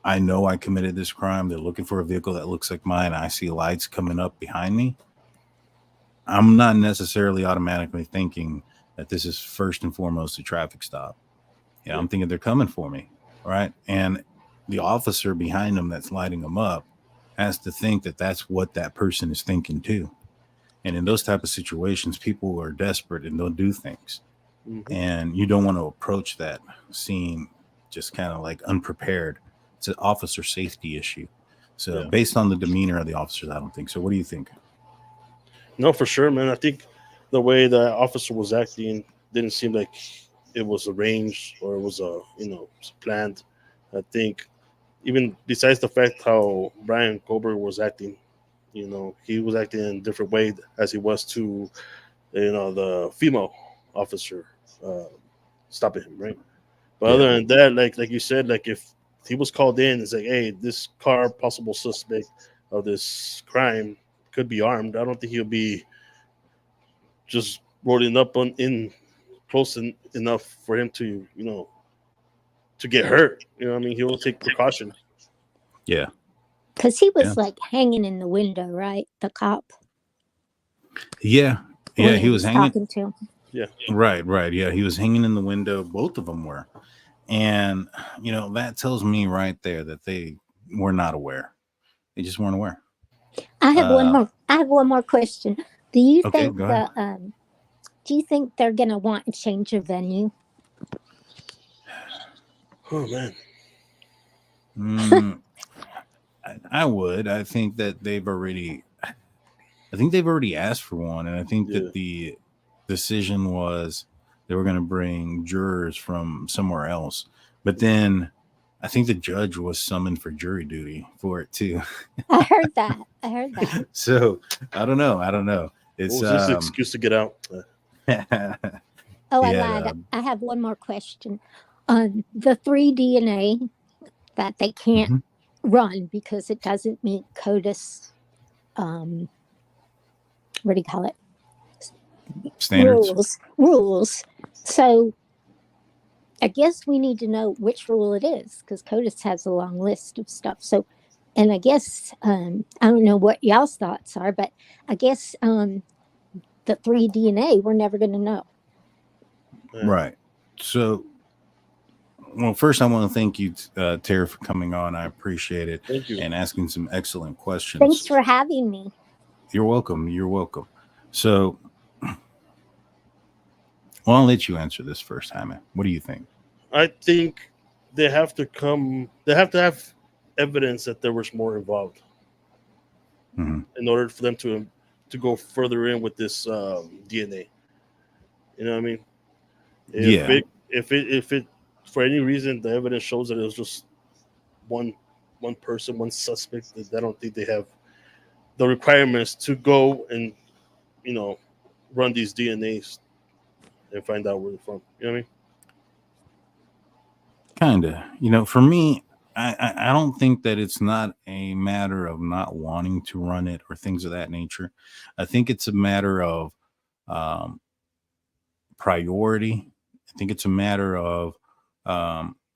I know I committed this crime. They're looking for a vehicle that looks like mine. I see lights coming up behind me. I'm not necessarily automatically thinking that this is first and foremost a traffic stop. Yeah, I'm thinking they're coming for me, right? And the officer behind them that's lighting them up has to think that that's what that person is thinking too. And in those type of situations, people are desperate and they'll do things. Mm-hmm. And you don't want to approach that scene just kind of like unprepared. It's an officer safety issue. So Yeah. based on the demeanor of the officers, I don't think so. What do you think? No, for sure, man. I think the way the officer was acting didn't seem like it was arranged or it was planned. I think even besides the fact how Bryan Kohberger was acting, he was acting in a different way as he was to the female officer stopping him, right? But Yeah. other than that, like you said, like if he was called in, it's like, hey, this car possible suspect of this crime could be armed. I don't think he'll be just rolling up in close enough for him to to get hurt. I mean, he will take precaution. Yeah. Because he was Yeah. like hanging in the window, right? The cop. Yeah. Yeah. When He was hanging. talking to him. Yeah. Right. Yeah. He was hanging in the window. Both of them were. And, that tells me right there that they were not aware. They just weren't aware. I have one more question. Do you Okay, think go ahead. do you think they're gonna want to change a venue? Oh man. I would. I think they've already asked for one, and I think that the decision was they were going to bring jurors from somewhere else. But then I think the judge was summoned for jury duty for it too. I heard that. So I don't know. It's just an excuse to get out. Oh, I lied. I have one more question. The 3 DNA that they can't run because it doesn't meet CODIS, what do you call it? Standards. Rules. So I guess we need to know which rule it is because CODIS has a long list of stuff. So, and I guess, I don't know what y'all's thoughts are, but I guess the 3 DNA, we're never going to know. Right. So, well, first I want to thank you, Tara, for coming on. I appreciate it. Thank you. And asking some excellent questions. Thanks for having me. You're welcome. So, well, I'll let you answer this first, Jaime. What do you think? I think they have to have evidence that there was more involved in order for them to go further in with this DNA. You know what I mean? If it for any reason the evidence shows that it was just one person, one suspect, I don't think they have the requirements to go and run these DNAs and find out where they're from. You know what I mean? Kinda. For me, I don't think that it's not a matter of not wanting to run it or things of that nature. I think it's a matter of priority. I think it's a matter of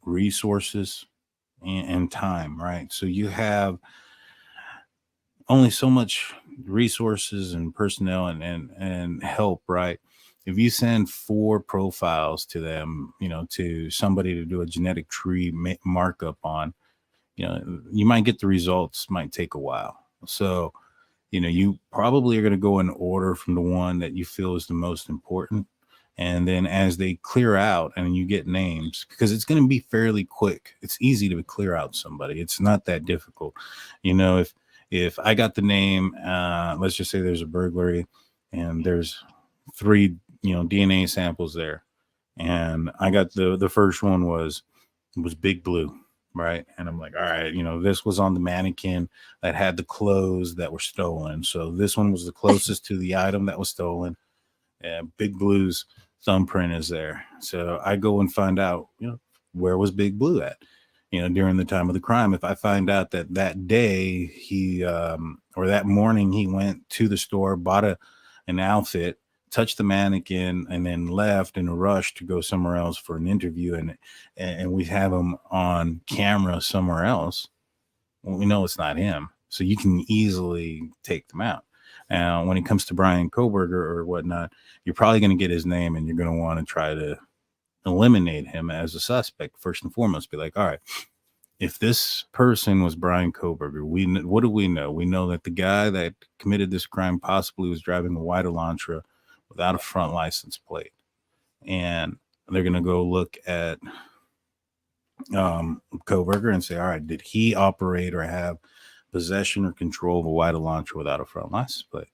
resources and time, right? So you have only so much resources and personnel and help, right? If you send 4 profiles to them, to somebody to do a genetic tree markup on, you might get the results, might take a while. So, you probably are going to go in order from the one that you feel is the most important. And then as they clear out and you get names, because it's going to be fairly quick. It's easy to clear out somebody. It's not that difficult. If I got the name, let's just say there's a burglary and there's 3, DNA samples there. And I got the first one was Big Blue, right? And I'm like, all right, this was on the mannequin that had the clothes that were stolen. So this one was the closest to the item that was stolen. And Big Blue's thumbprint is there. So I go and find out, where was Big Blue at, during the time of the crime. If I find out that day he, or that morning he went to the store, bought an outfit, touched the mannequin, and then left in a rush to go somewhere else for an interview, and we have him on camera somewhere else, well, we know it's not him. So you can easily take them out. Now, when it comes to Bryan Kohberger or whatnot, you're probably going to get his name and you're going to want to try to eliminate him as a suspect. First and foremost, be like, all right, if this person was Bryan Kohberger, what do we know? We know that the guy that committed this crime possibly was driving a white Elantra without a front license plate. And they're going to go look at Kohberger and say, all right, did he operate or have possession or control of a wide launcher without a front license plate.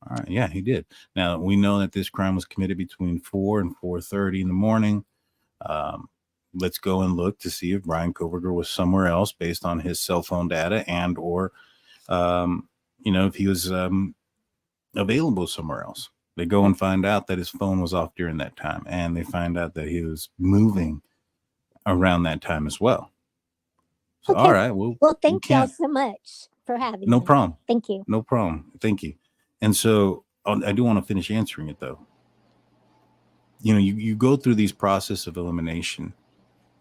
All right, yeah, he did. Now we know that this crime was committed between 4 and 4:30 in the morning. Let's go and look to see if Bryan Kohberger was somewhere else based on his cell phone data, and or if he was available somewhere else. They go and find out that his phone was off during that time, and they find out that he was moving around that time as well. So, Okay. all right. Well, thank y'all so much for having No me. problem. Thank you. No problem. Thank you. And so I do want to finish answering it, though. You go through these process of elimination,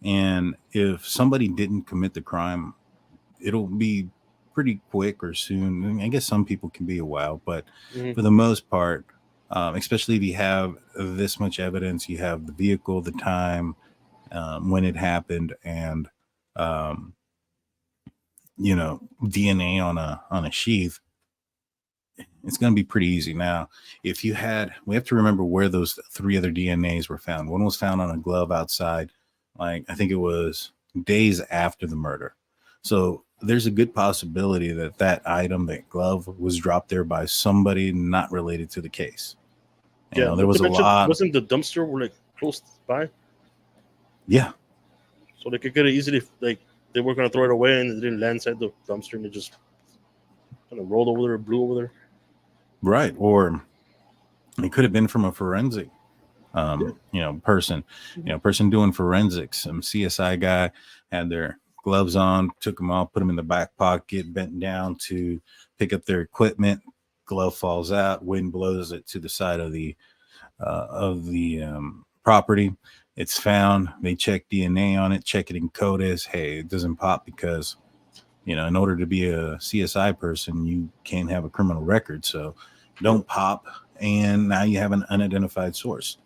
and if somebody didn't commit the crime, it'll be pretty quick or soon. I mean, I guess some people can be a while, but for the most part, especially if you have this much evidence, you have the vehicle, the time, when it happened, and DNA on a sheath, it's going to be pretty easy. Now, we have to remember where those 3 other DNAs were found. One was found on a glove outside, I think it was days after the murder. So there's a good possibility that item, that glove, was dropped there by somebody not related to the case. There was a lot. Wasn't the dumpster close by? Yeah. So they could get it easily, they were going to throw it away and it didn't land inside the dumpster and it just kind of rolled over there, blew over there. Right. Or it could have been from a forensic person, person doing forensics. Some CSI guy had their gloves on, took them off, put them in the back pocket, bent down to pick up their equipment. Glove falls out, wind blows it to the side of the property. It's found. They check DNA on it, check it in CODIS. Hey, it doesn't pop because, in order to be a CSI person, you can't have a criminal record. So don't pop. And now you have an unidentified source.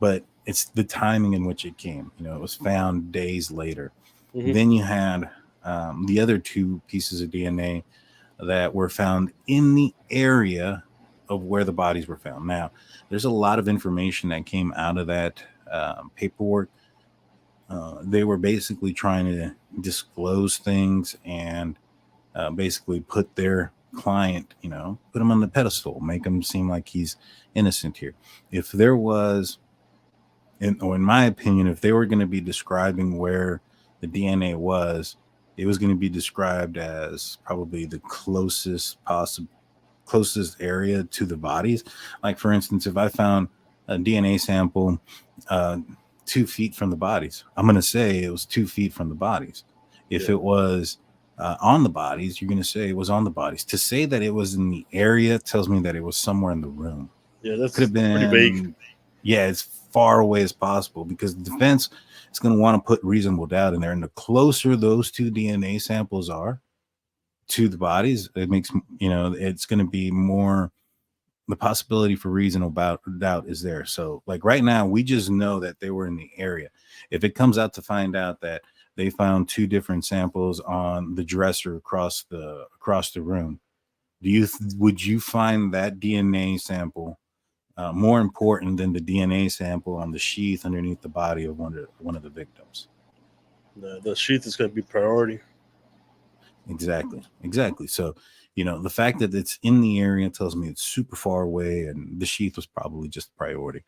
But it's the timing in which it came. It was found days later. Mm-hmm. Then you had the other 2 pieces of DNA that were found in the area of where the bodies were found. Now, there's a lot of information that came out of that paperwork. They were basically trying to disclose things and basically put their client, put him on the pedestal, make him seem like he's innocent here. If there was, in my opinion, if they were going to be describing where the DNA was, it was going to be described as probably the closest area to the bodies. Like, for instance, if I found a DNA sample 2 feet from the bodies, I'm going to say it was 2 feet from the bodies. If it was on the bodies, you're going to say it was on the bodies. To say that it was in the area tells me that it was somewhere in the room. Yeah, that's could have been pretty vague. Yeah, as far away as possible, because the defense is going to want to put reasonable doubt in there. And the closer those 2 DNA samples are to the bodies, it makes, it's going to be more, the possibility for reasonable doubt is there. So like right now, we just know that they were in the area. If it comes out to find out that they found 2 different samples on the dresser across the room, would you find that DNA sample more important than the DNA sample on the sheath underneath the body of one of the victims? The sheath is going to be priority. Exactly. So, the fact that it's in the area tells me it's super far away, and the sheath was probably just priority.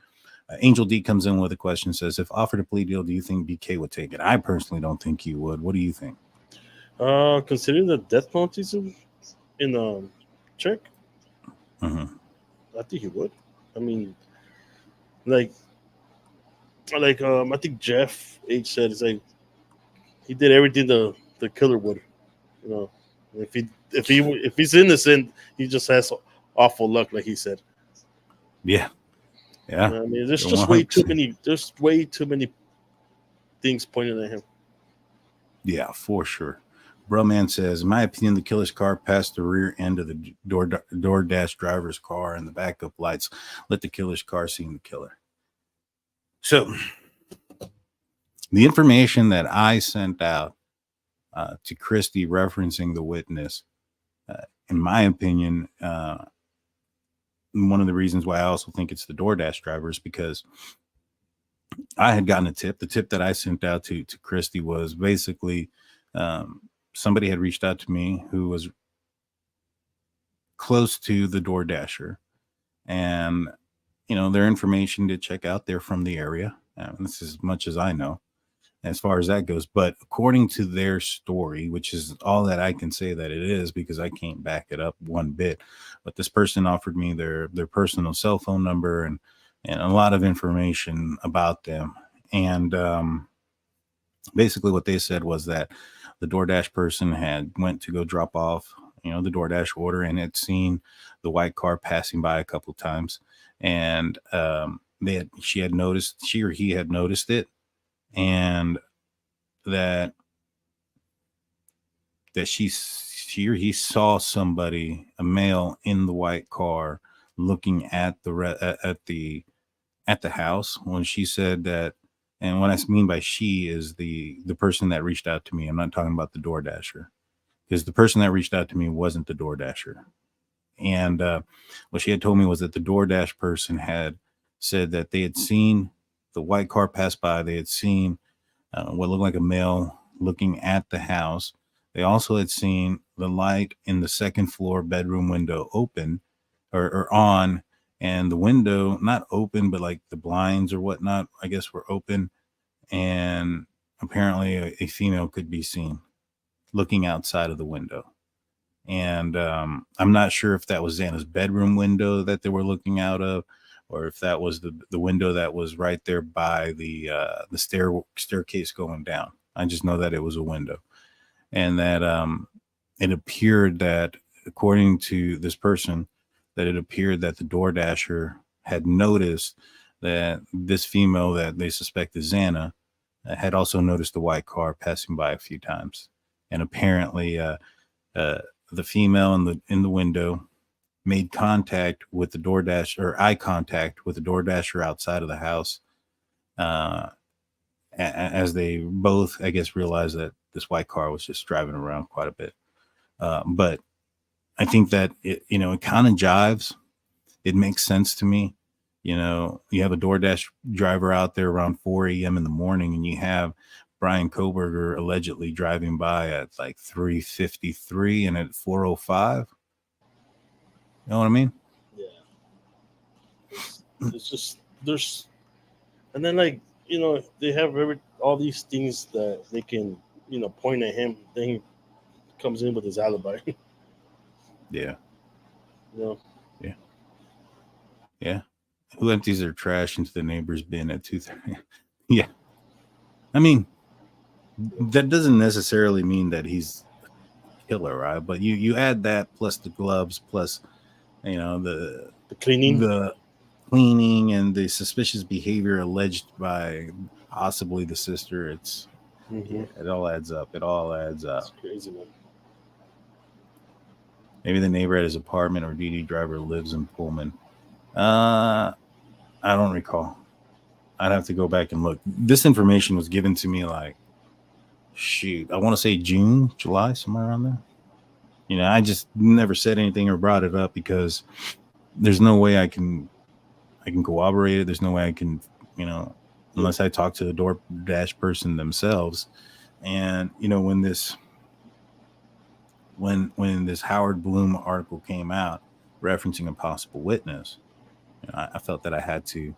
Angel D comes in with a question, says, if offered a plea deal, do you think BK would take it? I personally don't think he would. What do you think? Considering the death penalties in check, I think he would. I mean, I think Jeff H said, it's like he did everything the killer would. If he's innocent, he just has awful luck, like he said. Yeah. I mean, there's just way too many. There's way too many things pointing at him. Yeah, for sure. Broman says, in my opinion, the killer's car passed the rear end of the DoorDash driver's car, and the backup lights let the killer's car see the killer. So the information that I sent out to Christy referencing the witness, in my opinion, one of the reasons why I also think it's the DoorDash driver is because I had gotten a tip. The tip that I sent out to Christy was basically somebody had reached out to me who was close to the DoorDasher, and their information to check out. They're from the area. This is as much as I know as far as that goes. But according to their story, which is all that I can say that it is, because I can't back it up one bit, but this person offered me their personal cell phone number and a lot of information about them. And basically what they said was that the DoorDash person had went to go drop off, the DoorDash order, and had seen the white car passing by a couple times. And she or he had noticed it, and that she or he saw somebody, a male, in the white car looking at the house. When she said that, and what I mean by she is the person that reached out to me. I'm not talking about the DoorDasher, because the person that reached out to me wasn't the DoorDasher. And what she had told me was that the DoorDash person had said that they had seen the white car pass by. They had seen what looked like a male looking at the house. They also had seen the light in the second floor bedroom window open or on, and the window not open, but like the blinds or whatnot, I guess, were open. And apparently a female could be seen looking outside of the window. And I'm not sure if that was Xana's bedroom window that they were looking out of, or if that was the window that was right there by the staircase going down. I just know that it was a window, and that it appeared that, according to this person, that it appeared that the DoorDasher had noticed that this female that they suspect is Xana had also noticed the white car passing by a few times. And apparently the female in the window made contact with the DoorDash, or eye contact with the DoorDasher outside of the house, as they both, I guess, realized that this white car was just driving around quite a bit. But I think that it kind of jives. It makes sense to me. You have a DoorDash driver out there around 4 a.m. in the morning, and you have Bryan Kohberger allegedly driving by at like 3:53 and at 4:05. You know what I mean? Yeah. It's just there's, and then they have all these things that they can point at him. Then he comes in with his alibi. Yeah. Yeah. Yeah. Who empties their trash into the neighbor's bin at 2:30? Yeah. I mean, that doesn't necessarily mean that he's a killer, right? But you add that plus the gloves, plus the cleaning, and the suspicious behavior alleged by possibly the sister. It's it all adds up. It's crazy, man. Maybe the neighbor at his apartment or DD driver lives in Pullman. I don't recall. I'd have to go back and look. This information was given to me I want to say June, July, somewhere around there. I just never said anything or brought it up because there's no way I can corroborate it. There's no way I can, unless I talk to the DoorDash person themselves. And when this Howard Bloom article came out referencing a possible witness, I felt that I had to,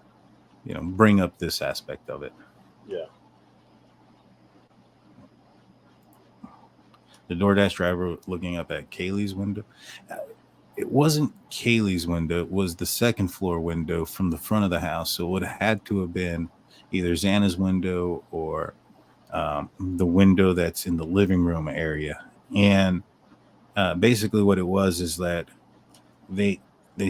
bring up this aspect of it. Yeah. The DoorDash driver looking up at Kaylee's window. It wasn't Kaylee's window. It was the second floor window from the front of the house. So it would have had to have been either Xana's window or the window that's in the living room area. And basically what it was is that they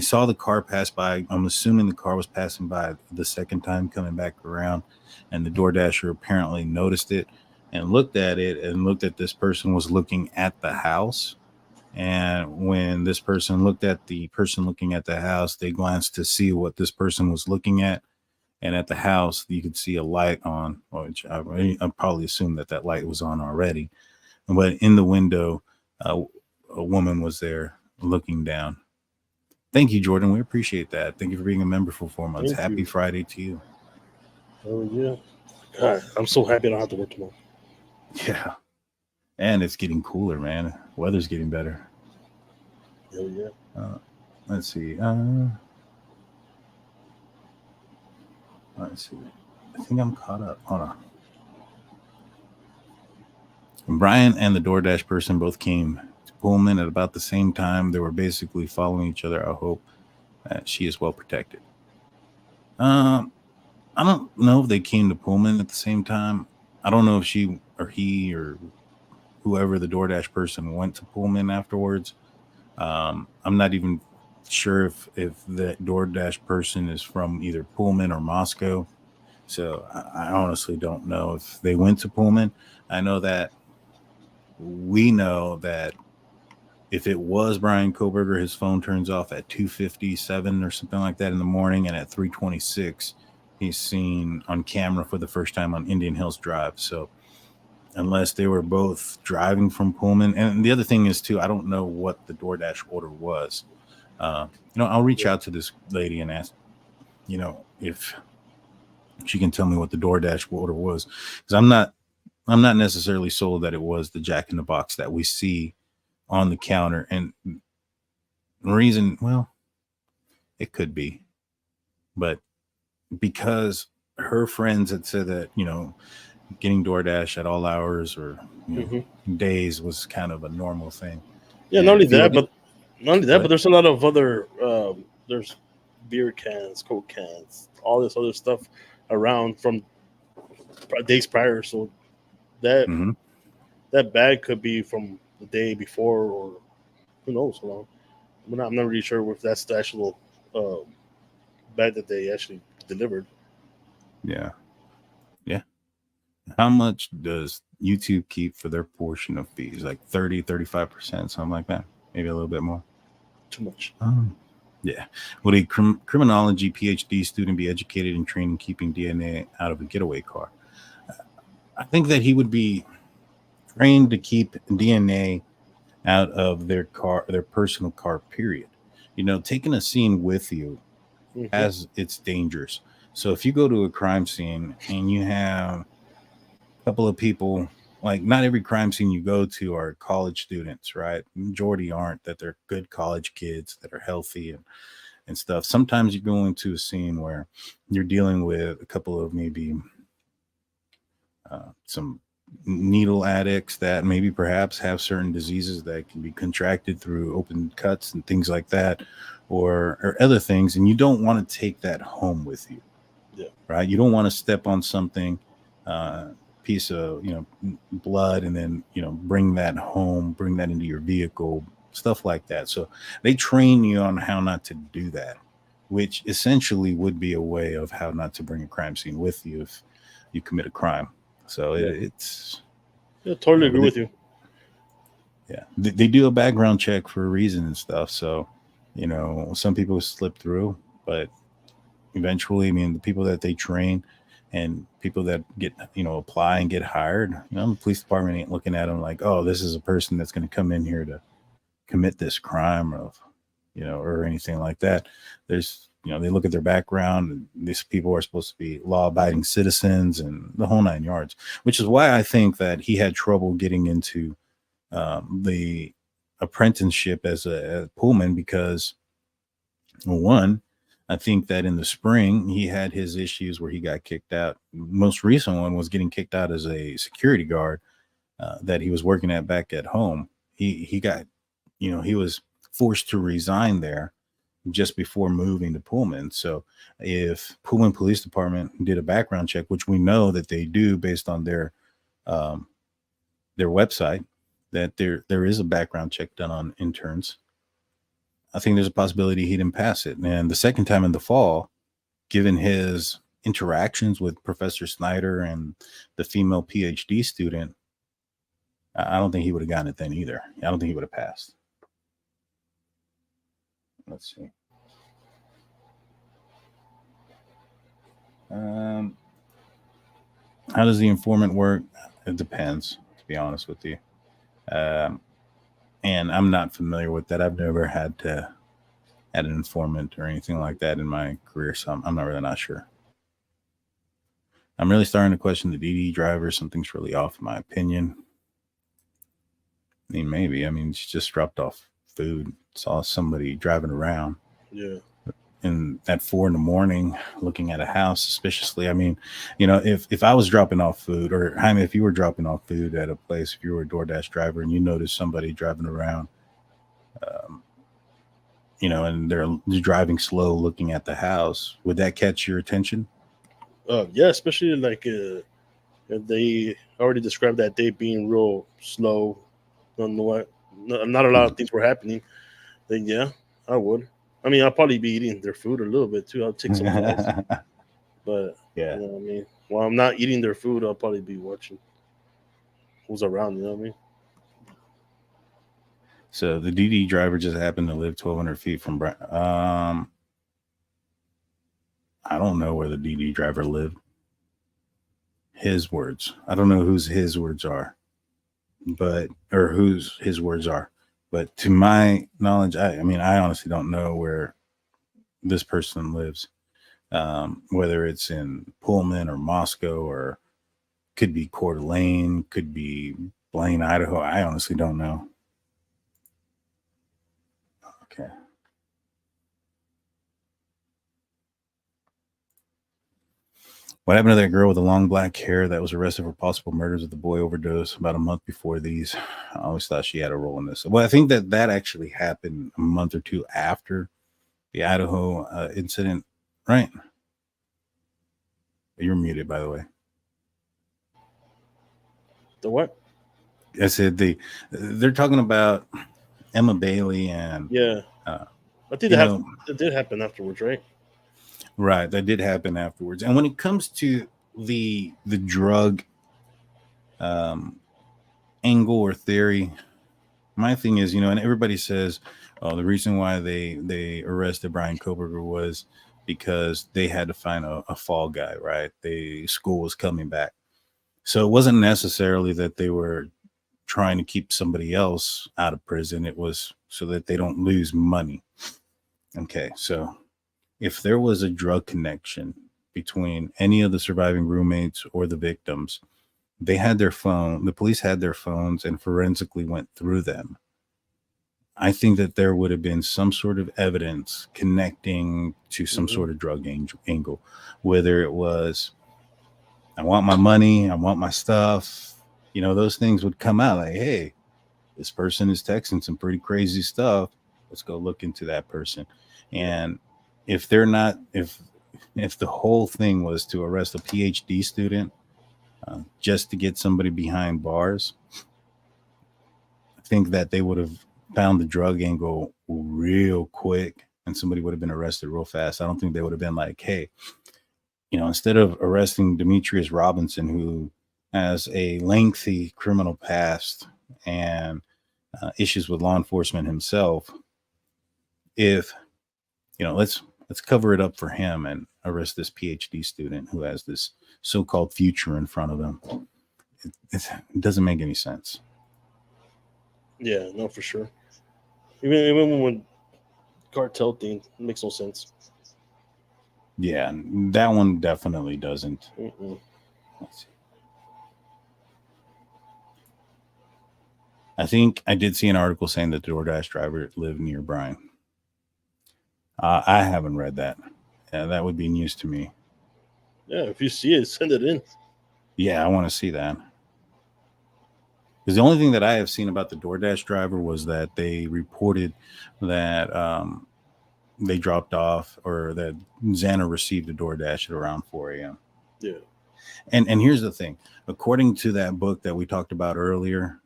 saw the car pass by. I'm assuming the car was passing by the second time coming back around, and the DoorDasher apparently noticed it and looked at it and looked at this person was looking at the house. And when this person looked at the person looking at the house, they glanced to see what this person was looking at. And at the house, you could see a light on, which I probably assumed that light was on already. But in the window, a woman was there looking down. Thank you, Jordan. We appreciate that. Thank you for being a member for 4 months. Happy Friday to you. Oh, yeah. God, I'm so happy I don't have to work tomorrow. Yeah. And it's getting cooler, man. Weather's getting better. Hell yeah. Let's see. Let's see. I think I'm caught up. Hold on. Bryan and the DoorDash person both came to Pullman at about the same time. They were basically following each other. I hope that she is well protected. I don't know if they came to Pullman at the same time. I don't know if she or he or whoever the DoorDash person went to Pullman afterwards. I'm not even sure if the DoorDash person is from either Pullman or Moscow. So I honestly don't know if they went to Pullman. I know that we know that if it was Bryan Kohberger, his phone turns off at 2:57 or something like that in the morning, and at 3:26 he's seen on camera for the first time on Indian Hills Drive. So unless they were both driving from Pullman, and the other thing is too, I don't know what the DoorDash order was. I'll reach out to this lady and ask, if she can tell me what the DoorDash order was, because I'm not necessarily sold that it was the Jack in the Box that we see on the counter. And the reason, well, it could be, but because her friends had said that, getting DoorDash at all hours or days was kind of a normal thing. Yeah, and not only that, but there's a lot of other there's beer cans, Coke cans, all this other stuff around from days prior. So that that bag could be from the day before, or who knows how long. I'm not really sure if that's the actual bag that they actually delivered. Yeah. How much does YouTube keep for their portion of fees? Like 30-35%, something like that. Maybe a little bit more. Too much. Yeah. Would a criminology PhD student be educated and trained in keeping DNA out of a getaway car? I think that he would be trained to keep DNA out of their personal car, period. Taking a scene with you has its dangers. So if you go to a crime scene and you have a couple of people, like not every crime scene you go to are college students, right? Majority aren't, that they're good college kids that are healthy and stuff. Sometimes you go into a scene where you're dealing with a couple of maybe some needle addicts that maybe perhaps have certain diseases that can be contracted through open cuts and things like that, or other things. And you don't want to take that home with you. Yeah. Right. You don't want to step on something, piece of, blood, and then, bring that home, bring that into your vehicle, stuff like that. So they train you on how not to do that, which essentially would be a way of how not to bring a crime scene with you if you commit a crime. So it's. Yeah, totally agree with you. Yeah. They do a background check for a reason and stuff. So, some people slip through, but eventually, the people that they train and people that get, apply and get hired, the police department ain't looking at them like, oh, this is a person that's going to come in here to commit this crime or anything like that. There's, they look at their background, and these people are supposed to be law-abiding citizens and the whole nine yards, which is why I think that he had trouble getting into the apprenticeship as a Pullman, because one, I think that in the spring he had his issues where he got kicked out. Most recent one was getting kicked out as a security guard that he was working at back at home. He got, he was forced to resign there just before moving to Pullman. So if Pullman Police Department did a background check, which we know that they do based on their website, that there is a background check done on interns, I think there's a possibility he didn't pass it. And the second time in the fall, given his interactions with Professor Snyder and the female PhD student, I don't think he would have gotten it then either. I don't think he would have passed. Let's see. How does the informant work? It depends, to be honest with you. And I'm not familiar with that. I've never had an informant or anything like that in my career, so I'm not really not sure. I'm really starting to question the DD driver. Something's really off, in my opinion. I mean, maybe. I mean, she just dropped off food, saw somebody driving around. Yeah. And at 4 a.m, looking at a house suspiciously. I mean, you know, if I was dropping off food, or Jaime, if you were dropping off food at a place, if you were a DoorDash driver and you noticed somebody driving around, you know, and they're driving slow, looking at the house, would that catch your attention? Yeah, especially like if they already described that day being real slow. Don't know what. Not a lot of things were happening. Then yeah, I would. I mean, I'll probably be eating their food a little bit too. I'll take some bites, but Yeah. you know what I mean. While I'm not eating their food, I'll probably be watching who's around. You know what I mean? So the DD driver just happened to live 1,200 feet from I don't know where the DD driver lived. His words. I don't know whose his words are, or whose his words are. But to my knowledge, I mean, I honestly don't know where this person lives. Whether it's in Pullman or Moscow, or could be Coeur d'Alene, could be Blaine, Idaho. I honestly don't know. Okay. What happened to that girl with the long black hair that was arrested for possible murders of the boy overdose about a month before these? I always thought she had a role in this. Well, I think that actually happened a month or two after the Idaho incident, right? You're muted, by the way. The what? I said they're talking about Emma Bailey and Yeah, I think that did happen afterwards, right? Right, that did happen afterwards. And when it comes to the drug angle or theory, my thing is, you know, and everybody says, oh, the reason why they arrested Bryan Kohberger was because they had to find a fall guy, right? School was coming back. So it wasn't necessarily that they were trying to keep somebody else out of prison. It was so that they don't lose money. Okay, so if there was a drug connection between any of the surviving roommates or the victims, they had their phone, the police had their phones and forensically went through them. I think that there would have been some sort of evidence connecting to some sort of drug angle, whether it was, I want my money, I want my stuff, you know, those things would come out like, hey, this person is texting some pretty crazy stuff. Let's go look into that person. And if they're not, if the whole thing was to arrest a PhD student just to get somebody behind bars, I think that they would have found the drug angle real quick and somebody would have been arrested real fast. I don't think they would have been like, hey, you know, instead of arresting Demetrius Robinson, who has a lengthy criminal past and issues with law enforcement himself, if, you know, let's cover it up for him and arrest this PhD student who has this so-called future in front of him. It doesn't make any sense. Yeah, no, for sure. Even when cartel thing makes no sense. Yeah, that one definitely doesn't. Let's see. I think I did see an article saying that the DoorDash driver lived near Bryan. I haven't read that. Yeah, that would be news to me. Yeah, if you see it, send it in. Yeah, I want to see that. Because the only thing that I have seen about the DoorDash driver was that they reported that they dropped off, or that Xana received a DoorDash at around 4 a.m. Yeah. And here's the thing. According to that book that we talked about earlier,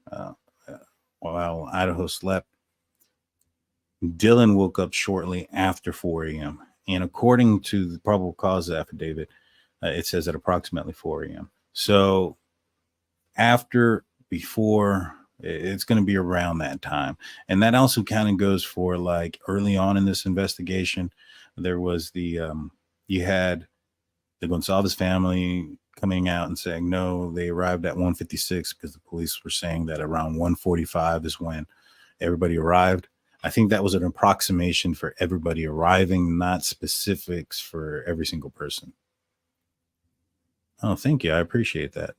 while Idaho slept, Dylan woke up shortly after 4 a.m. And according to the probable cause affidavit, it says at approximately 4 a.m. So before, it's going to be around that time. And that also kind of goes for like early on in this investigation. There was you had the Goncalves family coming out and saying, no, they arrived at 1:56 because the police were saying that around 1:45 is when everybody arrived. I think that was an approximation for everybody arriving, not specifics for every single person. Oh, thank you. I appreciate that.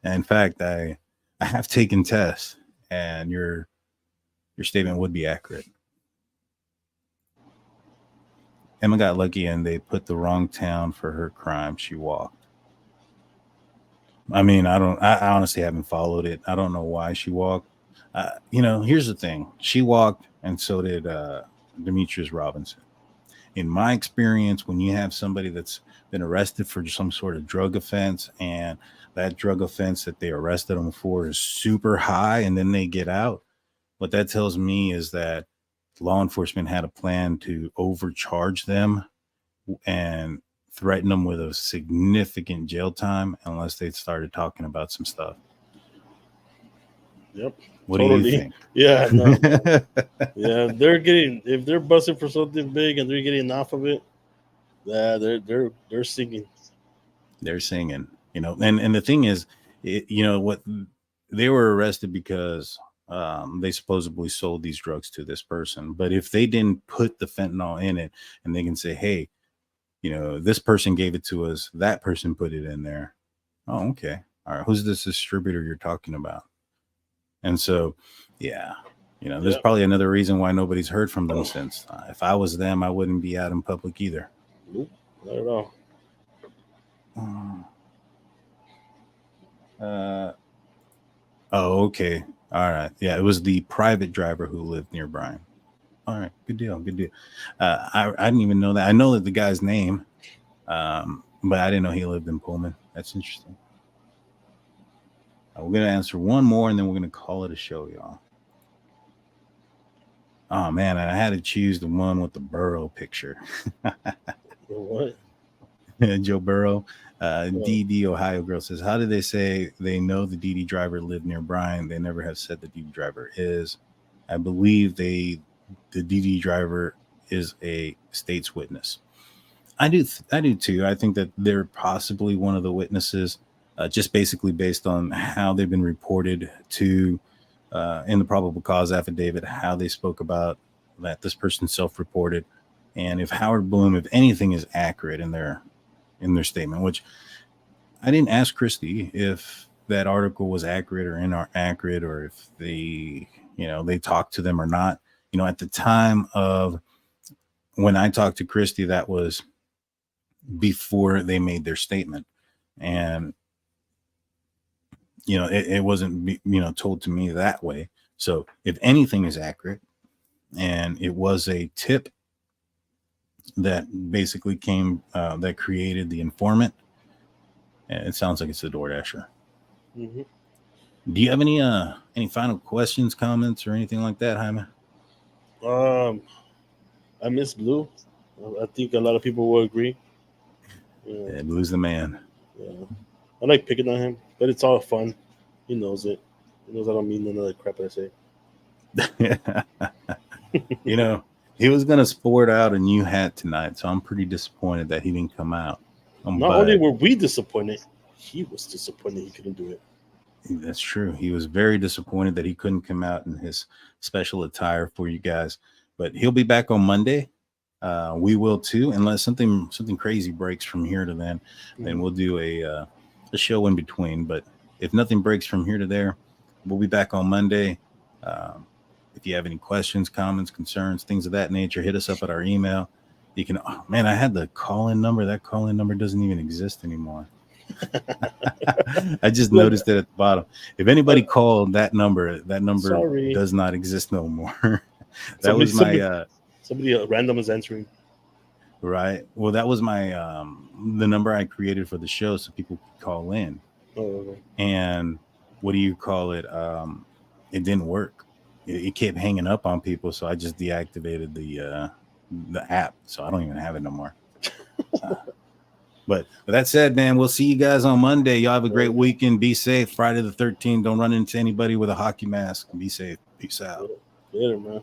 In fact, I have taken tests and your statement would be accurate. Emma got lucky and they put the wrong town for her crime. She walked. I mean, I honestly haven't followed it. I don't know why she walked. Here's the thing. She walked, and so did Demetrius Robinson. In my experience, when you have somebody that's been arrested for some sort of drug offense, and that drug offense that they arrested them for is super high, and then they get out, what that tells me is that law enforcement had a plan to overcharge them and threaten them with a significant jail time unless they started talking about some stuff. Yep. What do you think? Yeah, no. Yeah, if they're busting for something big and they're getting off of it, yeah, they're singing. They're singing, and the thing is, what they were arrested because they supposedly sold these drugs to this person. But if they didn't put the fentanyl in it, and they can say, hey, this person gave it to us, that person put it in there. Oh, okay. All right. Who's this distributor you're talking about? And so, yeah, there's probably another reason why nobody's heard from them since. If I was them, I wouldn't be out in public either. Nope, not at all. Oh, okay. All right. Yeah, it was the private driver who lived near Bryan. All right, good deal. I didn't even know that. I know that the guy's name, but I didn't know he lived in Pullman. That's interesting. We're gonna answer one more, and then we're gonna call it a show, y'all. Oh man, I had to choose the one with the Burrow picture. What? Joe Burrow. DD Ohio girl says, how did they say they know the DD driver lived near Bryan? They never have said the DD driver is. I believe the DD driver is a state's witness. I do too. I think that they're possibly one of the witnesses, just basically based on how they've been reported to in the probable cause affidavit, how they spoke about that this person self-reported, and if Howard Bloom, if anything, is accurate in their statement, which I didn't ask Christy if that article was accurate or inaccurate, or if they talked to them or not. At the time of when I talked to Christy, that was before they made their statement. And, it wasn't, told to me that way. So if anything is accurate, and it was a tip that basically came, that created the informant, and it sounds like it's the DoorDasher. Mm-hmm. Do you have any final questions, comments, or anything like that, Jaime? I miss Blue. I think a lot of people will agree. Yeah, Blue's the man. Yeah. I like picking on him, but it's all fun. He knows it. He knows I don't mean none of the crap I say. He was going to sport out a new hat tonight, so I'm pretty disappointed that he didn't come out. Not only were we disappointed, he was disappointed he couldn't do it. That's true. He was very disappointed that he couldn't come out in his special attire for you guys, but he'll be back on Monday. We will too, unless something crazy breaks from here to then we'll do a show in between. But if nothing breaks from here to there, we'll be back on Monday. If you have any questions, comments, concerns, things of that nature, hit us up at our email. You can, I had the call-in number. That call-in number doesn't even exist anymore. I just noticed it at the bottom. If anybody called that number does not exist no more. Somebody random is answering. Right. Well, that was my the number I created for the show so people could call in. Oh, okay. And what do you call it? It didn't work. It kept hanging up on people, so I just deactivated the app, so I don't even have it no more. But with that said, man, we'll see you guys on Monday. Y'all have a great weekend. Be safe. Friday the 13th. Don't run into anybody with a hockey mask. Be safe. Peace out. Later, man.